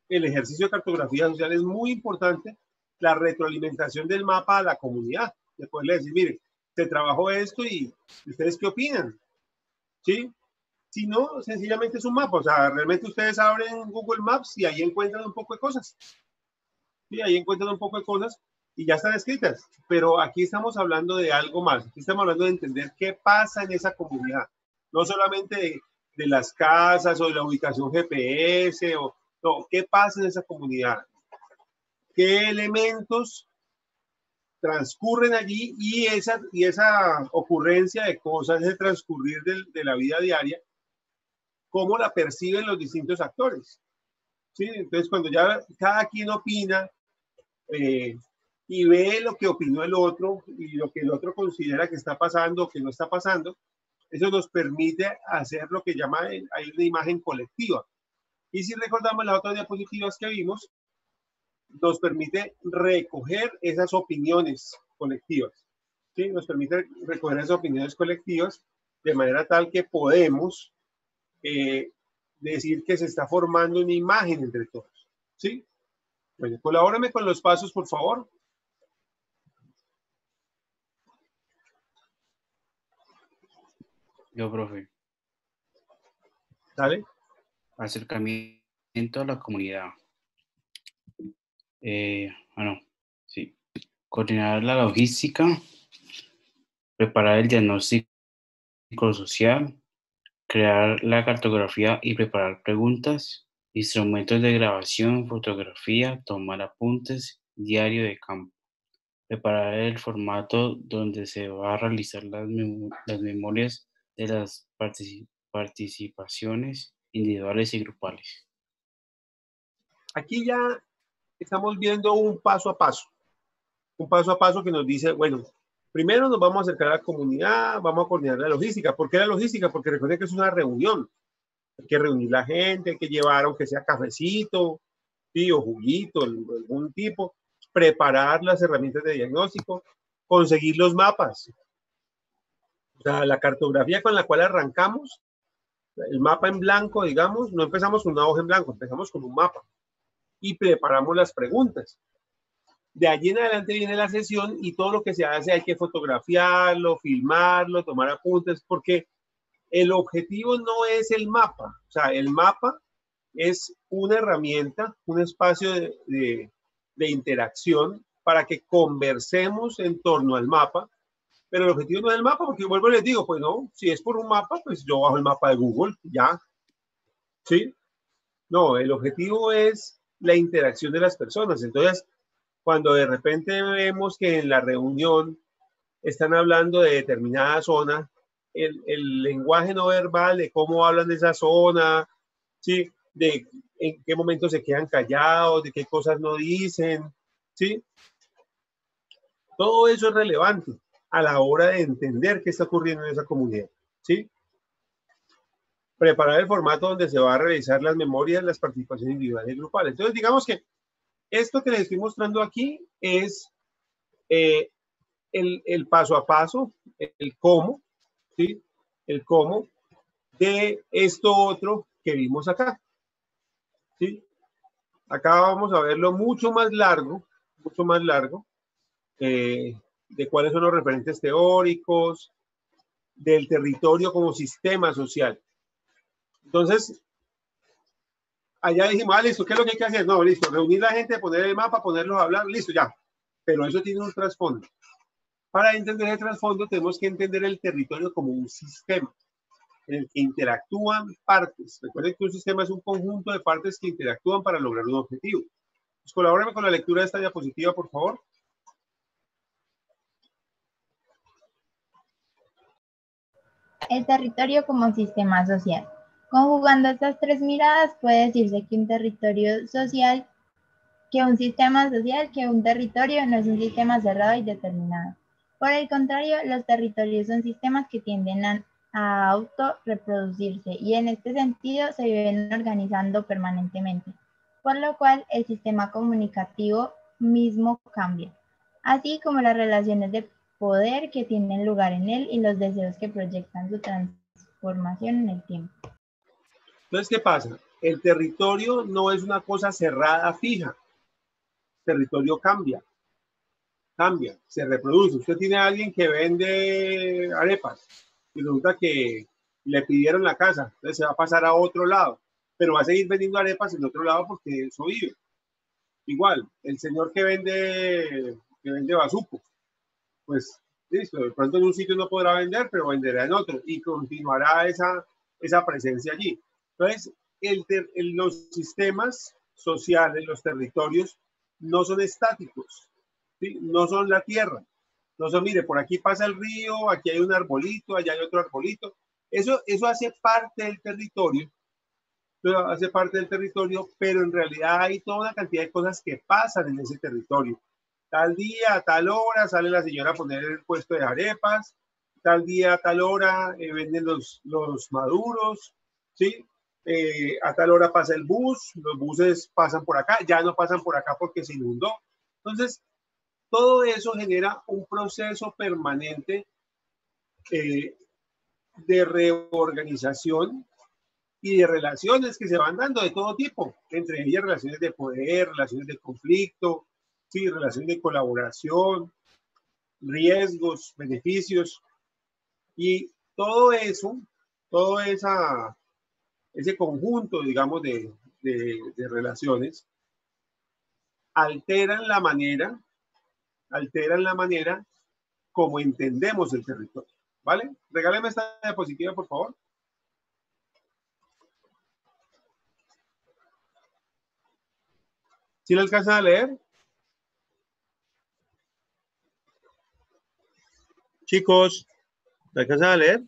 el ejercicio de cartografía social es muy importante la retroalimentación del mapa a la comunidad. De poderle decir, mire, se trabajó esto y ¿ustedes qué opinan? ¿Sí? Si no, sencillamente es un mapa. O sea, realmente ustedes abren Google Maps y ahí encuentran un poco de cosas. Sí, ahí encuentran un poco de cosas y ya están escritas. Pero aquí estamos hablando de algo más. Aquí estamos hablando de entender qué pasa en esa comunidad. No solamente de las casas o de la ubicación GPS o no, qué pasa en esa comunidad. ¿Qué elementos transcurren allí y esa ocurrencia de cosas, ese transcurrir de la vida diaria, cómo la perciben los distintos actores? ¿Sí? Entonces, cuando ya cada quien opina y ve lo que opinó el otro y lo que el otro considera que está pasando o que no está pasando, eso nos permite hacer lo que llama hay una imagen colectiva. Y si recordamos las otras diapositivas que vimos, nos permite recoger esas opiniones colectivas. ¿Sí? Nos permite recoger esas opiniones colectivas de manera tal que podemos decir que se está formando una imagen entre todos. ¿Sí? Bueno, colabórame con los pasos, por favor. Yo, profe. ¿Sale? Acercamiento a la comunidad. Bueno, sí. Coordinar la logística, preparar el diagnóstico social, crear la cartografía y preparar preguntas, instrumentos de grabación, fotografía, tomar apuntes, diario de campo, preparar el formato donde se va a realizar las memorias de las participaciones individuales y grupales. Aquí ya estamos viendo un paso a paso que nos dice, bueno, primero nos vamos a acercar a la comunidad, vamos a coordinar la logística. ¿Por qué la logística? Porque recuerden que es una reunión. Hay que reunir la gente, hay que llevar, aunque sea cafecito, ¿sí? O juguito, algún tipo, preparar las herramientas de diagnóstico, conseguir los mapas. O sea, la cartografía con la cual arrancamos, el mapa en blanco, digamos, no empezamos con una hoja en blanco, empezamos con un mapa y preparamos las preguntas. De allí en adelante viene la sesión y todo lo que se hace hay que fotografiarlo, filmarlo, tomar apuntes, porque el objetivo no es el mapa. O sea, el mapa es una herramienta, un espacio de interacción para que conversemos en torno al mapa, pero el objetivo no es el mapa, porque vuelvo y les digo, pues no, si es por un mapa, pues yo bajo el mapa de Google, ya, ¿sí? No, el objetivo es la interacción de las personas. Entonces, cuando de repente vemos que en la reunión están hablando de determinada zona, el lenguaje no verbal de cómo hablan de esa zona, ¿sí? De en qué momento se quedan callados, de qué cosas no dicen, ¿sí? Todo eso es relevante a la hora de entender qué está ocurriendo en esa comunidad, ¿sí? Preparar el formato donde se va a realizar las memorias, las participaciones individuales y grupales. Entonces, digamos que esto que les estoy mostrando aquí es el paso a paso, el cómo, ¿sí? El cómo de esto otro que vimos acá, ¿sí? Acá vamos a verlo mucho más largo, de cuáles son los referentes teóricos, del territorio como sistema social. Entonces, allá dijimos, ah, listo, ¿qué es lo que hay que hacer? No, listo, reunir la gente, poner el mapa, ponerlos a hablar, listo, ya. Pero eso tiene un trasfondo. Para entender el trasfondo tenemos que entender el territorio como un sistema en el que interactúan partes. Recuerden que un sistema es un conjunto de partes que interactúan para lograr un objetivo. Pues colabórenme con la lectura de esta diapositiva, por favor. El territorio como sistema social. Conjugando estas tres miradas, puede decirse que un territorio social que un sistema social, que un territorio no es un sistema cerrado y determinado. Por el contrario, los territorios son sistemas que tienden a autorreproducirse y en este sentido se viven organizando permanentemente, por lo cual el sistema comunicativo mismo cambia, así como las relaciones de poder que tienen lugar en él y los deseos que proyectan su transformación en el tiempo. Entonces, ¿qué pasa? El territorio no es una cosa cerrada, fija. El territorio cambia, se reproduce. Usted tiene a alguien que vende arepas y resulta que le pidieron la casa, entonces se va a pasar a otro lado, pero va a seguir vendiendo arepas en otro lado porque eso vive. Igual, el señor que vende bazuco, pues listo, de pronto en un sitio no podrá vender, pero venderá en otro y continuará esa presencia allí. Entonces, los sistemas sociales, los territorios, no son estáticos, ¿sí? No son la tierra. No son, mire, por aquí pasa el río, aquí hay un arbolito, allá hay otro arbolito. Eso hace parte del territorio, pero en realidad hay toda una cantidad de cosas que pasan en ese territorio. Tal día, a tal hora, sale la señora a poner el puesto de arepas, tal día, a tal hora, venden los maduros, ¿sí? A tal hora pasa el bus, los buses pasan por acá, ya no pasan por acá porque se inundó. Entonces, todo eso genera un proceso permanente de reorganización y de relaciones que se van dando de todo tipo, entre ellas relaciones de poder, relaciones de conflicto, sí, relaciones de colaboración, riesgos, beneficios, y todo eso, ese conjunto, digamos, de relaciones, alteran la manera como entendemos el territorio, ¿vale? Regáleme esta diapositiva, por favor. ¿Sí lo alcanzan a leer? Chicos, ¿lo alcanzan a leer?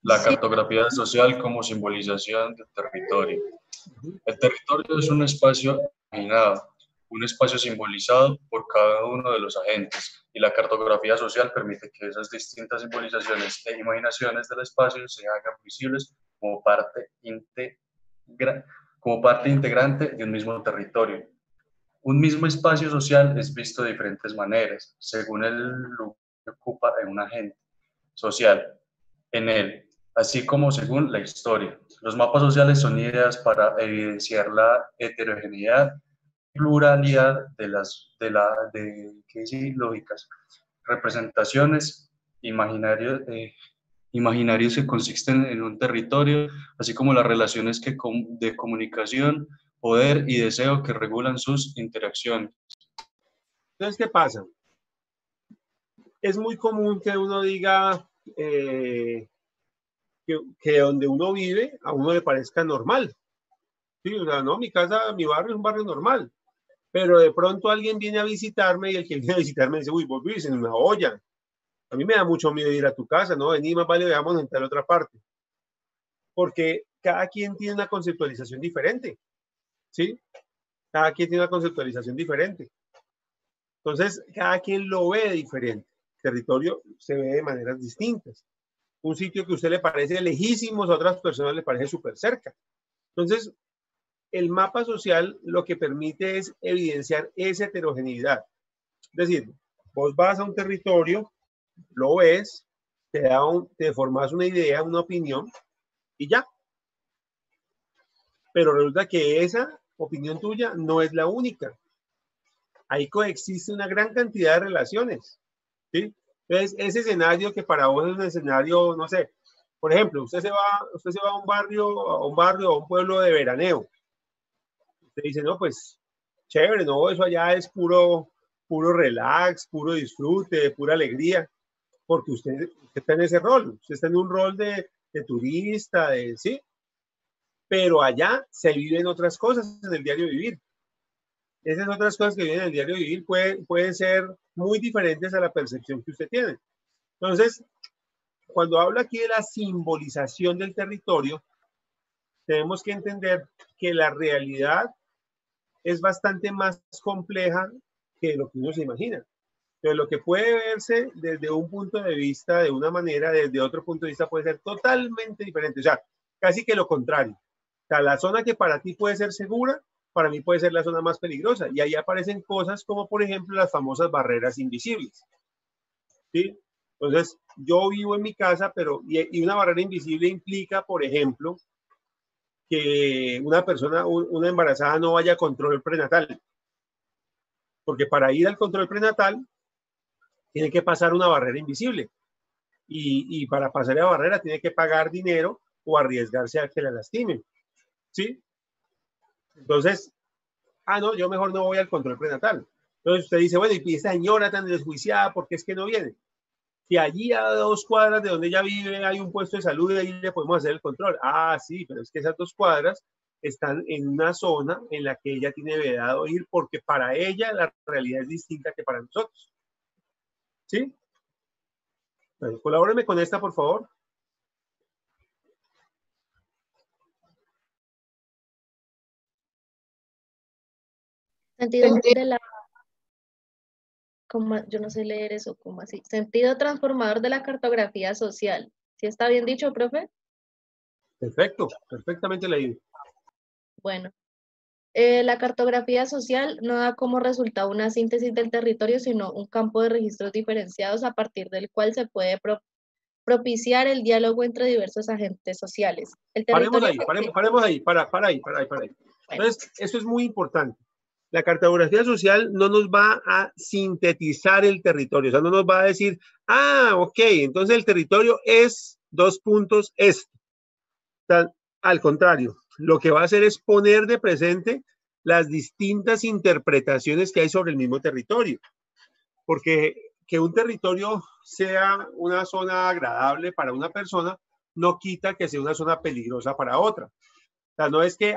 La cartografía social como simbolización del territorio. El territorio es un espacio imaginado, un espacio simbolizado por cada uno de los agentes, y la cartografía social permite que esas distintas simbolizaciones e imaginaciones del espacio se hagan visibles como parte integrante de un mismo territorio. Un mismo espacio social es visto de diferentes maneras, según el lugar que ocupa en un agente social en él, así como según la historia. Los mapas sociales son ideas para evidenciar la heterogeneidad y pluralidad de lógicas, representaciones, imaginarios que consisten en un territorio, así como las relaciones de comunicación, poder y deseo que regulan sus interacciones. Entonces, ¿qué pasa? Es muy común que uno diga que donde uno vive a uno le parezca normal. Sí, o sea, no, mi casa, mi barrio es un barrio normal. Pero de pronto alguien viene a visitarme y el que viene a visitarme dice, uy, vos vivís en una olla. A mí me da mucho miedo ir a tu casa, ¿no? Vení, más vale, veamos en tal otra parte. Porque cada quien tiene una conceptualización diferente, ¿sí? Cada quien tiene una conceptualización diferente. Entonces, cada quien lo ve diferente. El territorio se ve de maneras distintas. Un sitio que a usted le parece lejísimos, a otras personas le parece súper cerca. Entonces, el mapa social lo que permite es evidenciar esa heterogeneidad. Es decir, vos vas a un territorio, lo ves, te formas una idea, una opinión y ya. Pero resulta que esa opinión tuya no es la única. Ahí coexiste una gran cantidad de relaciones, ¿sí? Entonces, ese escenario que para vos es un escenario, no sé, por ejemplo, usted se va a un barrio, a un pueblo de veraneo. Usted dice, no, pues, chévere, no, eso allá es puro relax, puro disfrute, pura alegría, porque usted está en ese rol, usted está en un rol de turista, ¿sí? Pero allá se viven otras cosas en el diario vivir. Esas otras cosas que viven en el diario vivir pueden ser muy diferentes a la percepción que usted tiene. Entonces, cuando hablo aquí de la simbolización del territorio, tenemos que entender que la realidad es bastante más compleja que lo que uno se imagina. Pero lo que puede verse desde un punto de vista de una manera, desde otro punto de vista puede ser totalmente diferente. O sea, casi que lo contrario. O sea, la zona que para ti puede ser segura, para mí puede ser la zona más peligrosa. Y ahí aparecen cosas como, por ejemplo, las famosas barreras invisibles. ¿Sí? Entonces, yo vivo en mi casa, y una barrera invisible implica, por ejemplo, que una persona, una embarazada no vaya a control prenatal. Porque para ir al control prenatal, tiene que pasar una barrera invisible. Y para pasar la barrera tiene que pagar dinero o arriesgarse a que la lastimen. ¿Sí? Entonces, no, yo mejor no voy al control prenatal. Entonces usted dice, bueno, y esta señora tan desjuiciada, ¿por qué es que no viene? Si allí a 2 cuadras de donde ella vive hay un puesto de salud y ahí le podemos hacer el control. Sí, pero es que esas 2 cuadras están en una zona en la que ella tiene vedado ir porque para ella la realidad es distinta que para nosotros. ¿Sí? Bueno, colabóreme con esta, por favor. Sentido de la... yo no sé leer eso, ¿cómo así? Sentido transformador de la cartografía social. ¿Sí está bien dicho, profe? Perfecto, perfectamente leído. Bueno, la cartografía social no da como resultado una síntesis del territorio, sino un campo de registros diferenciados a partir del cual se puede propiciar el diálogo entre diversos agentes sociales. El territorio... Paremos ahí, para ahí. Bueno. Entonces, eso es muy importante. La cartografía social no nos va a sintetizar el territorio, o sea, no nos va a decir, ok, entonces el territorio es 2 puntos esto. O sea, al contrario, lo que va a hacer es poner de presente las distintas interpretaciones que hay sobre el mismo territorio. Porque que un territorio sea una zona agradable para una persona no quita que sea una zona peligrosa para otra. O sea, no es que,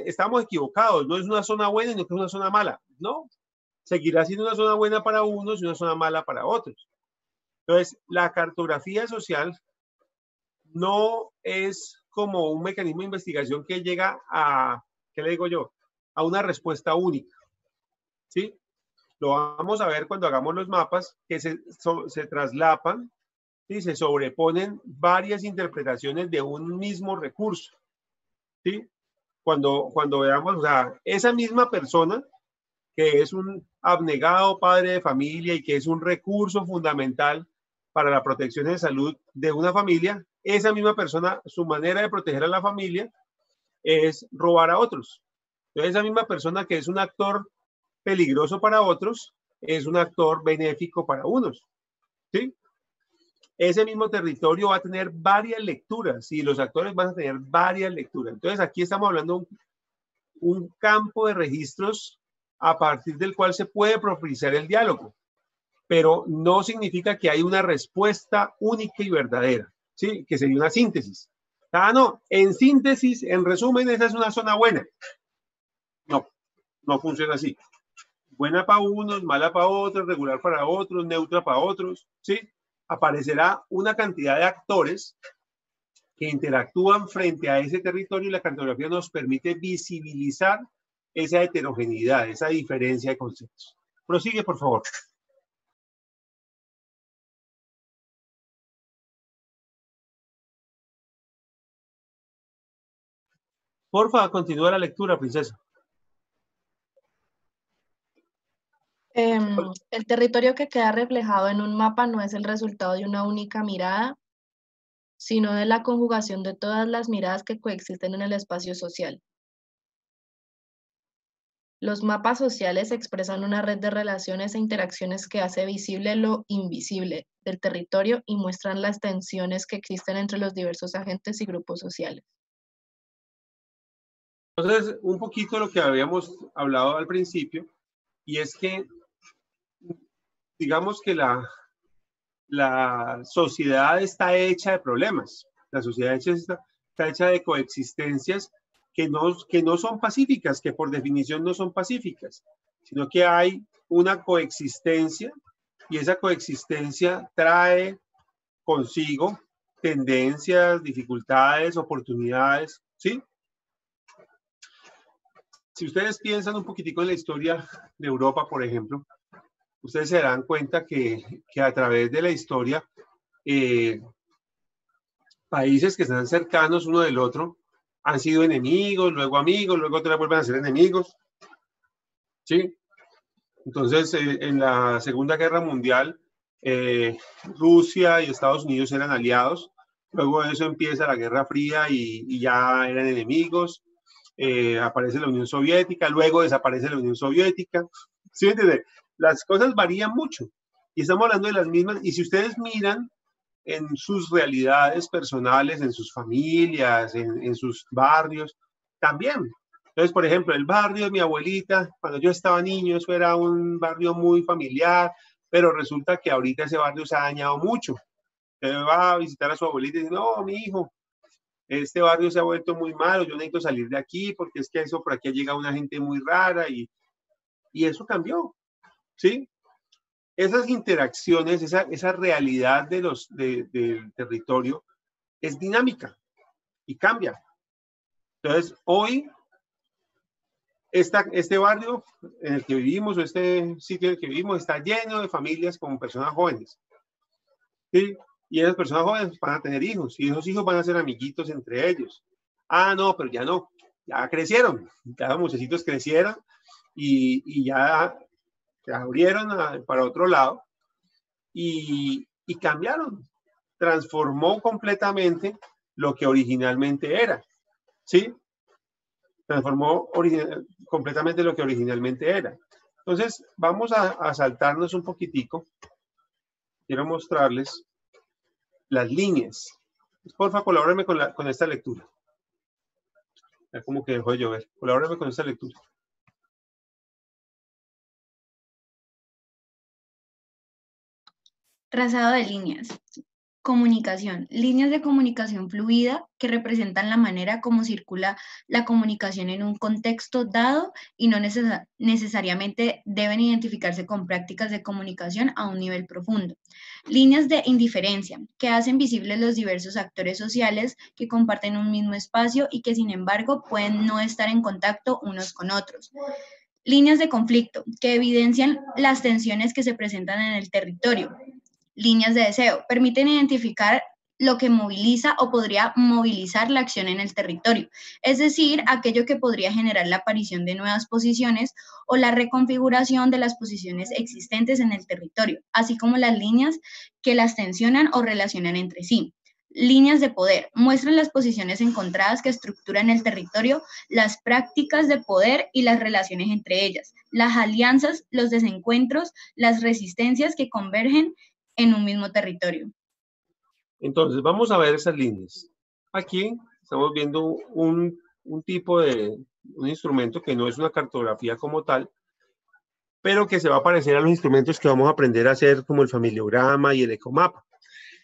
estamos equivocados, no es una zona buena y no es una zona mala. No, seguirá siendo una zona buena para unos y una zona mala para otros. Entonces, la cartografía social no es como un mecanismo de investigación que llega a, ¿qué le digo yo? A una respuesta única. ¿Sí? Lo vamos a ver cuando hagamos los mapas que se traslapan y se sobreponen varias interpretaciones de un mismo recurso. ¿Sí? Cuando veamos, o sea, esa misma persona que es un abnegado padre de familia y que es un recurso fundamental para la protección de salud de una familia, esa misma persona, su manera de proteger a la familia es robar a otros. Entonces, esa misma persona que es un actor peligroso para otros, es un actor benéfico para unos. ¿Sí? Ese mismo territorio va a tener varias lecturas y los actores van a tener varias lecturas. Entonces, aquí estamos hablando de un campo de registros a partir del cual se puede propiciar el diálogo, pero no significa que hay una respuesta única y verdadera, ¿sí? Que sería una síntesis. No, en síntesis, en resumen, esa es una zona buena. No funciona así. Buena para unos, mala para otros, regular para otros, neutra para otros, ¿sí? Aparecerá una cantidad de actores que interactúan frente a ese territorio y la cartografía nos permite visibilizar esa heterogeneidad, esa diferencia de conceptos. Prosigue, por favor. Porfa, continúa la lectura, princesa. El territorio que queda reflejado en un mapa no es el resultado de una única mirada, sino de la conjugación de todas las miradas que coexisten en el espacio social. Los mapas sociales expresan una red de relaciones e interacciones que hace visible lo invisible del territorio y muestran las tensiones que existen entre los diversos agentes y grupos sociales. Entonces, un poquito lo que habíamos hablado al principio, y es que, digamos que la sociedad está hecha de problemas, la sociedad está hecha de coexistencias que no son pacíficas, que por definición no son pacíficas, sino que hay una coexistencia y esa coexistencia trae consigo tendencias, dificultades, oportunidades, ¿sí? Si ustedes piensan un poquitico en la historia de Europa, por ejemplo, ustedes se darán cuenta que a través de la historia, países que están cercanos uno del otro han sido enemigos, luego otra vez vuelven a ser enemigos. ¿Sí? Entonces, en la Segunda Guerra Mundial, Rusia y Estados Unidos eran aliados. Luego de eso empieza la Guerra Fría y ya eran enemigos. Aparece la Unión Soviética, luego desaparece la Unión Soviética. ¿Sí me entiende? Las cosas varían mucho. Y estamos hablando de las mismas. Y si ustedes miran en sus realidades personales, en sus familias, en sus barrios, también. Entonces, por ejemplo, el barrio de mi abuelita, cuando yo estaba niño, eso era un barrio muy familiar, pero resulta que ahorita ese barrio se ha dañado mucho. Usted va a visitar a su abuelita y dice, no, mi hijo, este barrio se ha vuelto muy malo, yo necesito salir de aquí porque es que eso por aquí ha llegado una gente muy rara y eso cambió, ¿sí? Esas interacciones, esa realidad del territorio es dinámica y cambia. Entonces, hoy, este barrio en el que vivimos, o este sitio en el que vivimos, está lleno de familias con personas jóvenes. ¿Sí? Y esas personas jóvenes van a tener hijos, y esos hijos van a ser amiguitos entre ellos. Ah, no, pero ya no, ya crecieron, ya los muchachitos crecieron y ya se abrieron para otro lado y cambiaron. Transformó completamente lo que originalmente era. ¿Sí? Transformó completamente lo que originalmente era. Entonces, vamos a saltarnos un poquitico. Quiero mostrarles las líneas. Porfa, colabórenme con esta lectura. Ya como que dejó de llover. Colabórenme con esta lectura. Trazado de líneas. Comunicación. Líneas de comunicación fluida que representan la manera como circula la comunicación en un contexto dado y no necesariamente deben identificarse con prácticas de comunicación a un nivel profundo. Líneas de indiferencia que hacen visibles los diversos actores sociales que comparten un mismo espacio y que sin embargo pueden no estar en contacto unos con otros. Líneas de conflicto que evidencian las tensiones que se presentan en el territorio. Líneas de deseo permiten identificar lo que moviliza o podría movilizar la acción en el territorio, es decir, aquello que podría generar la aparición de nuevas posiciones o la reconfiguración de las posiciones existentes en el territorio, así como las líneas que las tensionan o relacionan entre sí. Líneas de poder muestran las posiciones encontradas que estructuran el territorio, las prácticas de poder y las relaciones entre ellas, las alianzas, los desencuentros, las resistencias que convergen en un mismo territorio. Entonces, vamos a ver esas líneas. Aquí estamos viendo un tipo de un instrumento que no es una cartografía como tal, pero que se va a parecer a los instrumentos que vamos a aprender a hacer, como el familiograma y el ecomapa.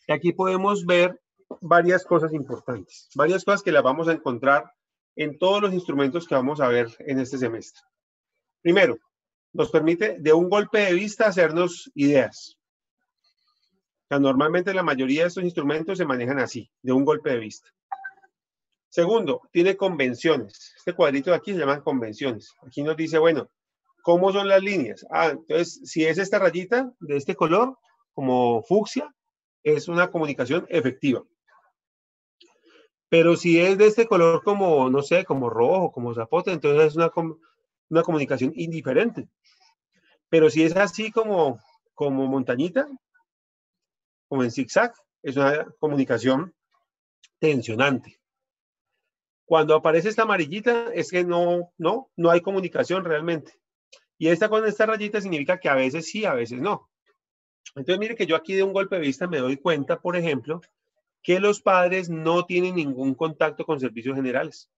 Y aquí podemos ver varias cosas importantes, varias cosas que las vamos a encontrar en todos los instrumentos que vamos a ver en este semestre. Primero, nos permite de un golpe de vista hacernos ideas. O sea, normalmente la mayoría de estos instrumentos se manejan así, de un golpe de vista. Segundo, tiene convenciones. Este cuadrito de aquí se llaman convenciones. Aquí nos dice, bueno, ¿cómo son las líneas? Ah, entonces, si es esta rayita de este color, como fucsia, es una comunicación efectiva. Pero si es de este color como, no sé, como rojo, como zapote, entonces es una comunicación indiferente. Pero si es así como montañita, como en zigzag, es una comunicación tensionante. Cuando aparece esta amarillita es que no hay comunicación realmente. Y esta con esta rayita significa que a veces sí, a veces no. Entonces mire que yo aquí de un golpe de vista me doy cuenta, por ejemplo, que los padres no tienen ningún contacto con servicios generales.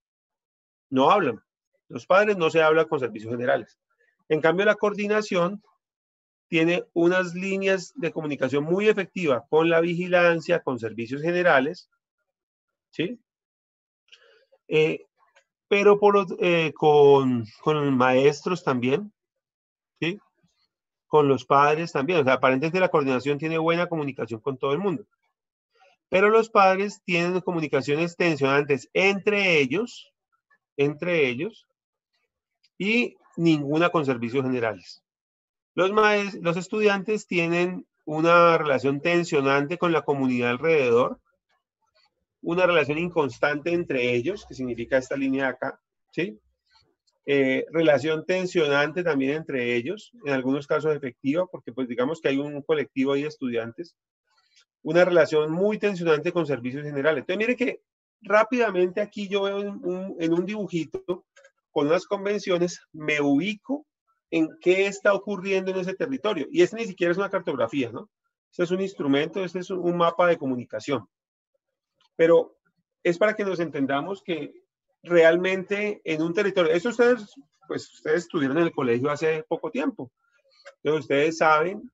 No hablan. Los padres no se hablan con servicios generales. En cambio, la coordinación tiene unas líneas de comunicación muy efectivas con la vigilancia, con servicios generales, ¿sí? Pero con maestros también, ¿sí? Con los padres también. O sea, aparentemente la coordinación tiene buena comunicación con todo el mundo. Pero los padres tienen comunicaciones tensionantes entre ellos, y ninguna con servicios generales. Los estudiantes tienen una relación tensionante con la comunidad alrededor, una relación inconstante entre ellos, que significa esta línea de acá, ¿sí? Relación tensionante también entre ellos, en algunos casos efectiva, porque pues digamos que hay un colectivo ahí de estudiantes. Una relación muy tensionante con servicios generales. Entonces mire que rápidamente aquí yo veo en un dibujito con unas convenciones, me ubico en qué está ocurriendo en ese territorio. Y este ni siquiera es una cartografía, ¿no? Este es un instrumento, este es un mapa de comunicación. Pero es para que nos entendamos que realmente en un territorio, eso ustedes, pues ustedes estuvieron en el colegio hace poco tiempo. Entonces ustedes saben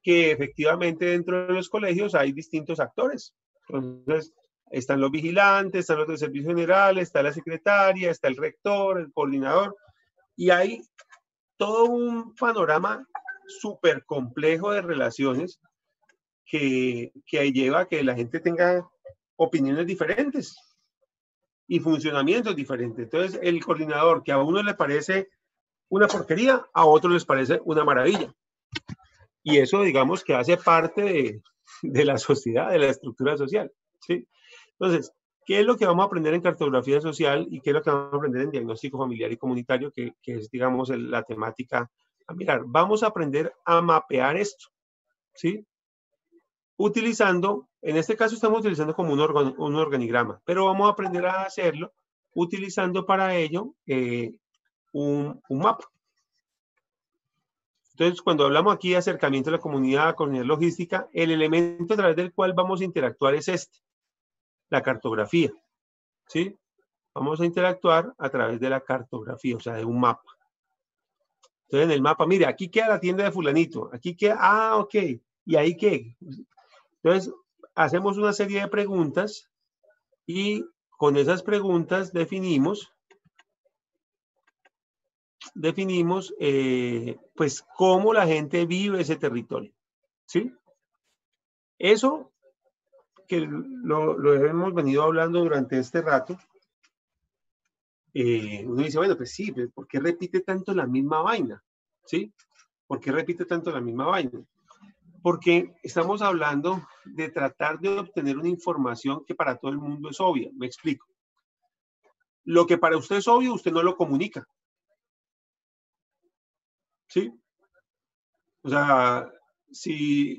que efectivamente dentro de los colegios hay distintos actores. Entonces, están los vigilantes, están los de servicio general, está la secretaria, está el rector, el coordinador, y hay todo un panorama súper complejo de relaciones que lleva a que la gente tenga opiniones diferentes y funcionamientos diferentes. Entonces, el coordinador, que a uno le parece una porquería, a otros les parece una maravilla. Y eso, digamos, que hace parte de la sociedad, de la estructura social, ¿sí? Entonces, ¿qué es lo que vamos a aprender en cartografía social y qué es lo que vamos a aprender en diagnóstico familiar y comunitario, que es, digamos, la temática a mirar? Vamos a aprender a mapear esto, ¿sí? Utilizando, en este caso estamos utilizando como un organigrama, pero vamos a aprender a hacerlo utilizando para ello un mapa. Entonces, cuando hablamos aquí de acercamiento a la comunidad logística, el elemento a través del cual vamos a interactuar es este, la cartografía, ¿sí? Vamos a interactuar a través de la cartografía, o sea, de un mapa. Entonces, en el mapa, mire, aquí queda la tienda de fulanito, aquí queda, ok, ¿y ahí qué? Entonces, hacemos una serie de preguntas y con esas preguntas definimos pues cómo la gente vive ese territorio, ¿sí? Eso que lo hemos venido hablando durante este rato, uno dice, bueno, pues sí, ¿por qué repite tanto la misma vaina? ¿Sí? ¿Por qué repite tanto la misma vaina? Porque estamos hablando de tratar de obtener una información que para todo el mundo es obvia. Me explico. Lo que para usted es obvio, usted no lo comunica. ¿Sí? O sea, si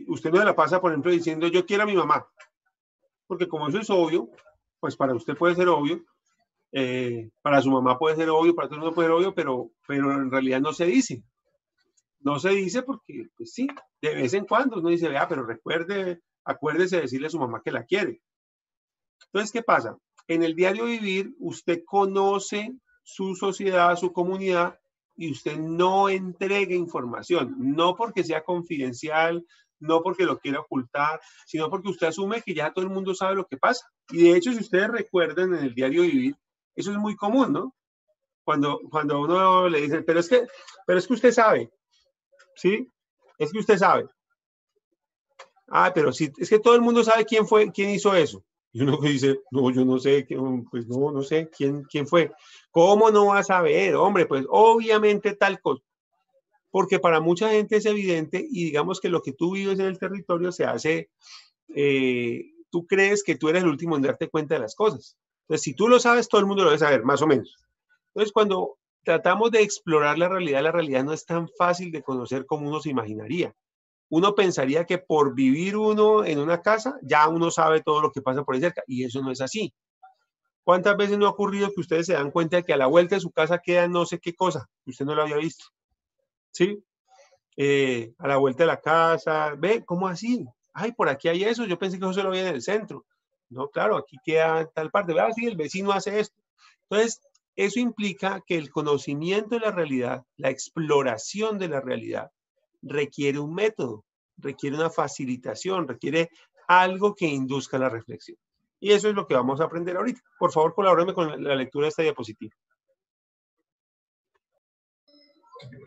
usted no se la pasa, por ejemplo, diciendo yo quiero a mi mamá, porque como eso es obvio, pues para usted puede ser obvio, para su mamá puede ser obvio, para todo el mundo puede ser obvio, pero en realidad no se dice. No se dice porque, pues sí, de vez en cuando uno dice, vea, pero acuérdese de decirle a su mamá que la quiere. Entonces, ¿qué pasa? En el diario vivir, usted conoce su sociedad, su comunidad, y usted no entrega información, no porque sea confidencial, no porque lo quiera ocultar, sino porque usted asume que ya todo el mundo sabe lo que pasa. Y de hecho, si ustedes recuerdan en el diario vivir, eso es muy común, ¿no? Cuando uno le dicen, pero es que usted sabe, ¿sí? Es que usted sabe. Ah, pero sí, es que todo el mundo sabe quién hizo eso. Y uno dice, no, yo no sé, pues no sé quién fue. ¿Cómo no vas a saber? Hombre, pues obviamente tal cosa. Porque para mucha gente es evidente y digamos que lo que tú vives en el territorio se hace, tú crees que tú eres el último en darte cuenta de las cosas. Entonces, si tú lo sabes, todo el mundo lo debe saber, más o menos. Entonces, cuando tratamos de explorar la realidad no es tan fácil de conocer como uno se imaginaría. Uno pensaría que por vivir uno en una casa, ya uno sabe todo lo que pasa por ahí cerca, y eso no es así. ¿Cuántas veces no ha ocurrido que ustedes se dan cuenta de que a la vuelta de su casa queda no sé qué cosa, que usted no lo había visto? ¿Sí? A la vuelta de la casa, ve, ¿cómo así? Ay, por aquí hay eso, yo pensé que eso se lo veía en el centro. No, claro, aquí queda tal parte, vea, sí, el vecino hace esto. Entonces, eso implica que el conocimiento de la realidad, la exploración de la realidad, requiere un método, requiere una facilitación, requiere algo que induzca la reflexión. Y eso es lo que vamos a aprender ahorita. Por favor, colabórenme con la lectura de esta diapositiva.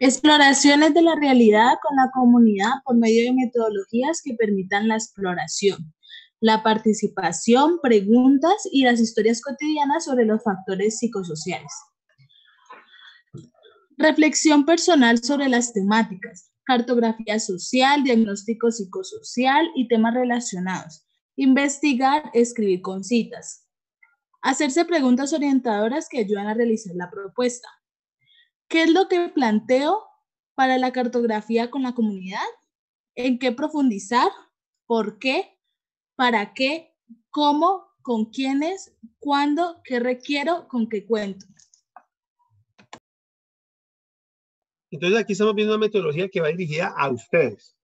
Exploraciones de la realidad con la comunidad por medio de metodologías que permitan la exploración, la participación, preguntas y las historias cotidianas sobre los factores psicosociales. Reflexión personal sobre las temáticas. Cartografía social, diagnóstico psicosocial y temas relacionados. Investigar, escribir con citas. Hacerse preguntas orientadoras que ayudan a realizar la propuesta. ¿Qué es lo que planteo para la cartografía con la comunidad? ¿En qué profundizar? ¿Por qué? ¿Para qué? ¿Cómo? ¿Con quiénes? ¿Cuándo? ¿Qué requiero? ¿Con qué cuento? Entonces aquí estamos viendo una metodología que va dirigida a ustedes.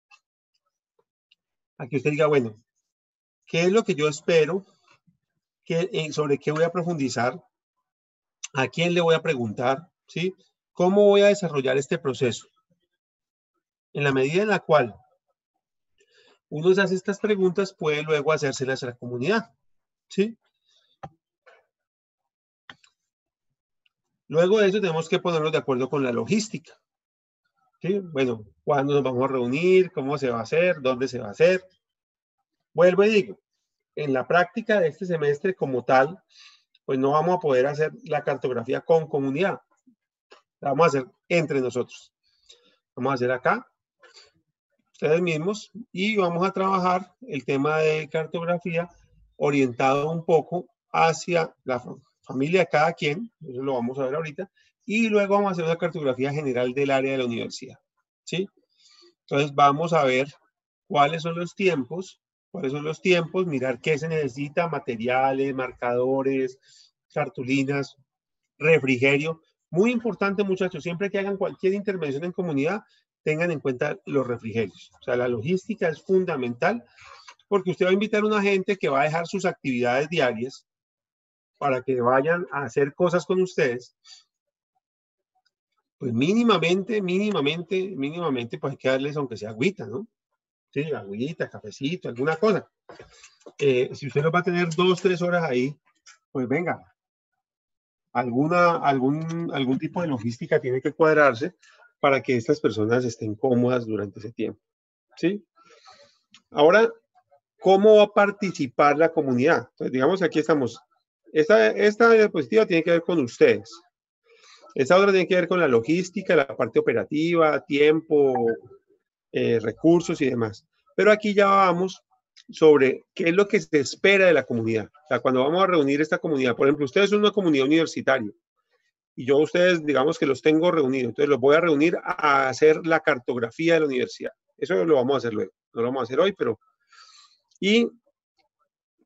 A que usted diga, bueno, ¿qué es lo que yo espero? ¿Sobre qué voy a profundizar? ¿A quién le voy a preguntar? ¿Sí? ¿Cómo voy a desarrollar este proceso? En la medida en la cual uno se hace estas preguntas, puede luego hacérselas a la comunidad. ¿Sí? Luego de eso tenemos que ponernos de acuerdo con la logística. ¿Sí? Bueno, ¿cuándo nos vamos a reunir? ¿Cómo se va a hacer? ¿Dónde se va a hacer? Vuelvo y digo, en la práctica de este semestre como tal, pues no vamos a poder hacer la cartografía con comunidad. La vamos a hacer entre nosotros. Vamos a hacer acá, ustedes mismos, y vamos a trabajar el tema de cartografía orientado un poco hacia la familia de cada quien, eso lo vamos a ver ahorita, y luego vamos a hacer una cartografía general del área de la universidad, ¿sí? Entonces vamos a ver cuáles son los tiempos, mirar qué se necesita, materiales, marcadores, cartulinas, refrigerio. Muy importante, muchachos, siempre que hagan cualquier intervención en comunidad, tengan en cuenta los refrigerios. O sea, la logística es fundamental porque usted va a invitar a una gente que va a dejar sus actividades diarias para que vayan a hacer cosas con ustedes. Pues mínimamente, pues hay que darles aunque sea agüita, ¿no? Sí, agüita, cafecito, alguna cosa. Si usted los va a tener 2, 3 horas ahí, pues venga, algún tipo de logística tiene que cuadrarse para que estas personas estén cómodas durante ese tiempo, ¿sí? Ahora, ¿cómo va a participar la comunidad? Entonces, digamos, aquí estamos. Esta diapositiva tiene que ver con ustedes. Esta otra tiene que ver con la logística, la parte operativa, tiempo, recursos y demás. Pero aquí ya vamos sobre qué es lo que se espera de la comunidad. O sea, cuando vamos a reunir esta comunidad, por ejemplo, ustedes son una comunidad universitaria y yo a ustedes, digamos que los tengo reunidos, entonces los voy a reunir a hacer la cartografía de la universidad. Eso lo vamos a hacer luego, no lo vamos a hacer hoy, pero... Y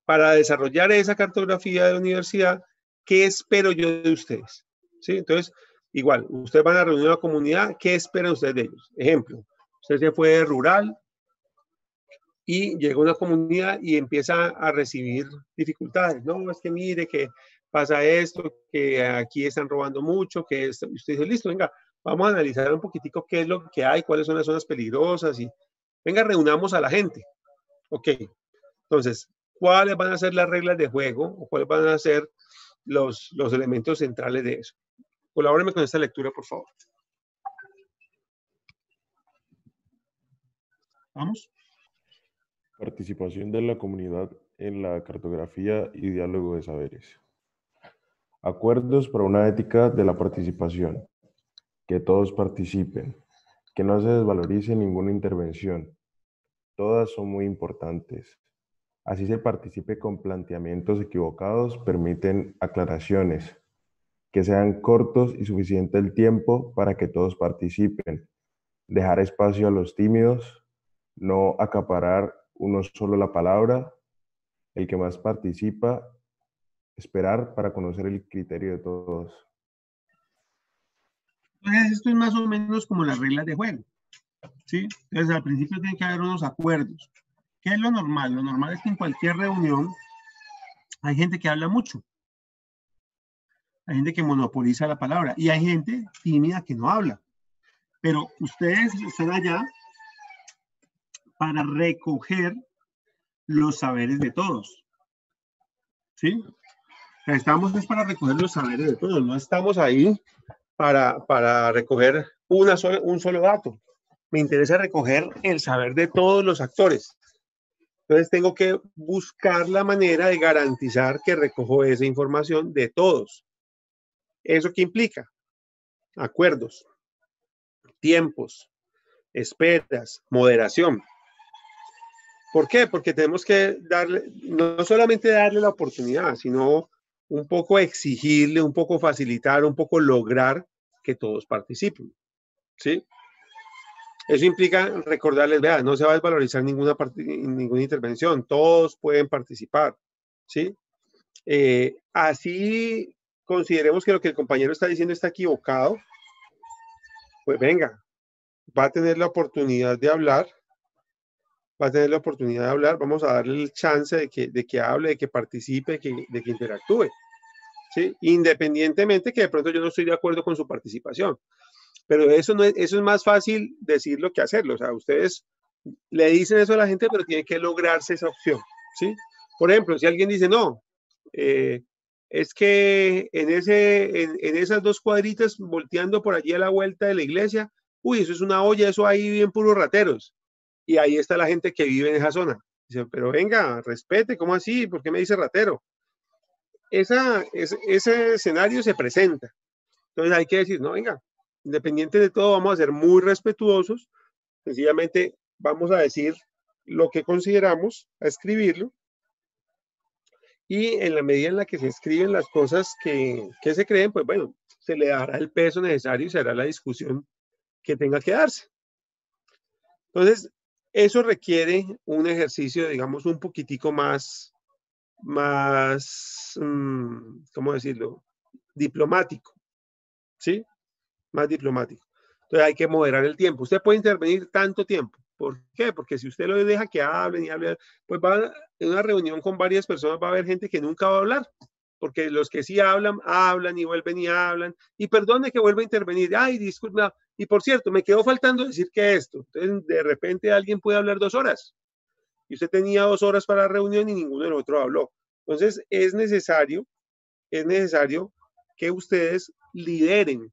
para desarrollar esa cartografía de la universidad, ¿qué espero yo de ustedes? ¿Sí? Entonces, igual, ustedes van a reunir a la comunidad, ¿qué esperan ustedes de ellos? Ejemplo, usted se fue rural y llega a una comunidad y empieza a recibir dificultades. No, es que mire que pasa esto, que aquí están robando mucho, que esto. Usted dice, listo, venga, vamos a analizar un poquitico qué es lo que hay, cuáles son las zonas peligrosas y venga, reunamos a la gente. Ok, entonces, ¿cuáles van a ser las reglas de juego o cuáles van a ser los elementos centrales de eso? Colabórenme con esta lectura, por favor. ¿Vamos? Participación de la comunidad en la cartografía y diálogo de saberes. Acuerdos para una ética de la participación. Que todos participen. Que no se desvalorice ninguna intervención. Todas son muy importantes. Así se participe con planteamientos equivocados, permiten aclaraciones. Que sean cortos y suficiente el tiempo para que todos participen. Dejar espacio a los tímidos. No acaparar uno solo la palabra, el que más participa, esperar para conocer el criterio de todos. Entonces, esto es más o menos como las reglas de juego, ¿sí? Entonces, al principio tiene que haber unos acuerdos. ¿Qué es lo normal? Lo normal es que en cualquier reunión hay gente que habla mucho. Hay gente que monopoliza la palabra y hay gente tímida que no habla. Pero ustedes están allá para recoger los saberes de todos. ¿Sí? O sea, estamos para recoger los saberes de todos, no estamos ahí para recoger un solo dato. Me interesa recoger el saber de todos los actores. Entonces tengo que buscar la manera de garantizar que recojo esa información de todos. ¿Eso qué implica? Acuerdos. tiempos, esperas, moderación. ¿Por qué? Porque tenemos que darle, no solamente darle la oportunidad, sino un poco exigirle, un poco facilitar, un poco lograr que todos participen, ¿sí? Eso implica recordarles, vea, no se va a desvalorizar ninguna intervención, todos pueden participar, ¿sí? Así consideremos que lo que el compañero está diciendo está equivocado, pues venga, va a tener la oportunidad de hablar, vamos a darle el chance de que hable, de que participe, de que interactúe, ¿sí? Independientemente que de pronto yo no estoy de acuerdo con su participación. Pero eso es más fácil decirlo que hacerlo. O sea, ustedes le dicen eso a la gente, pero tiene que lograrse esa opción, ¿sí? Por ejemplo, si alguien dice, no, es que en esas 2 cuadritas, volteando por allí a la vuelta de la iglesia, uy, eso es una olla, eso ahí viven puros rateros. Y ahí está la gente que vive en esa zona. Dice, pero venga, respete, ¿cómo así? ¿Por qué me dice ratero? Ese escenario se presenta. Entonces hay que decir, no, venga, independiente de todo, vamos a ser muy respetuosos. Sencillamente vamos a decir lo que consideramos, a escribirlo. Y en la medida en la que se escriben las cosas que se creen, pues bueno, se le dará el peso necesario y se hará la discusión que tenga que darse. Entonces, eso requiere un ejercicio, digamos, un poquitico más, ¿cómo decirlo? Diplomático, ¿sí? Más diplomático. Entonces hay que moderar el tiempo. Usted puede intervenir tanto tiempo. ¿Por qué? Porque si usted lo deja que hablen y hablen, pues en una reunión con varias personas va a haber gente que nunca va a hablar. Porque los que sí hablan, hablan y vuelven y hablan. Y perdone que vuelva a intervenir. Ay, disculpa. Y por cierto, me quedó faltando decir que esto. Entonces, de repente alguien puede hablar 2 horas. Y usted tenía 2 horas para la reunión y ninguno del otro habló. Entonces, es necesario que ustedes lideren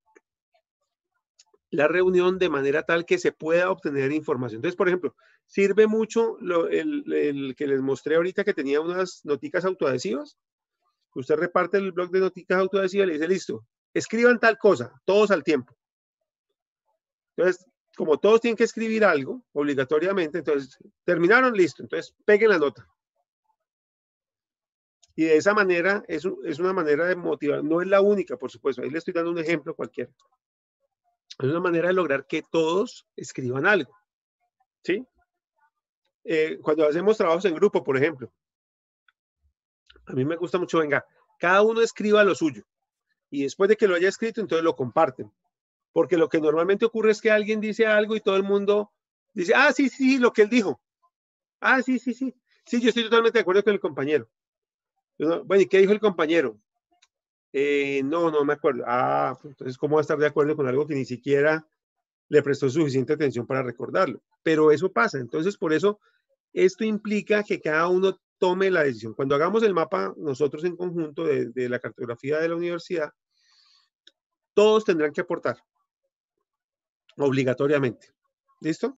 la reunión de manera tal que se pueda obtener información. Entonces, por ejemplo, sirve mucho el que les mostré ahorita, que tenía unas noticas autoadhesivas. Usted reparte el blog de noticas autoadhesivas y le dice, listo, escriban tal cosa, todos al tiempo. Entonces, como todos tienen que escribir algo, obligatoriamente, entonces, terminaron, listo, entonces peguen la nota. Y de esa manera, es una manera de motivar, no es la única, por supuesto, ahí le estoy dando un ejemplo cualquiera. Es una manera de lograr que todos escriban algo, ¿sí? Cuando hacemos trabajos en grupo, por ejemplo, a mí me gusta mucho, venga, cada uno escriba lo suyo y después de que lo haya escrito, entonces lo comparten. Porque lo que normalmente ocurre es que alguien dice algo y todo el mundo dice, ah, sí, sí, lo que él dijo. Ah, sí, sí, sí. Sí, yo estoy totalmente de acuerdo con el compañero. Bueno, ¿y qué dijo el compañero? No me acuerdo. Ah, entonces, ¿cómo va a estar de acuerdo con algo que ni siquiera le prestó suficiente atención para recordarlo? Pero eso pasa. Entonces, por eso, esto implica que cada uno tome la decisión. Cuando hagamos el mapa, nosotros en conjunto de la cartografía de la universidad, todos tendrán que aportar, obligatoriamente. ¿Listo?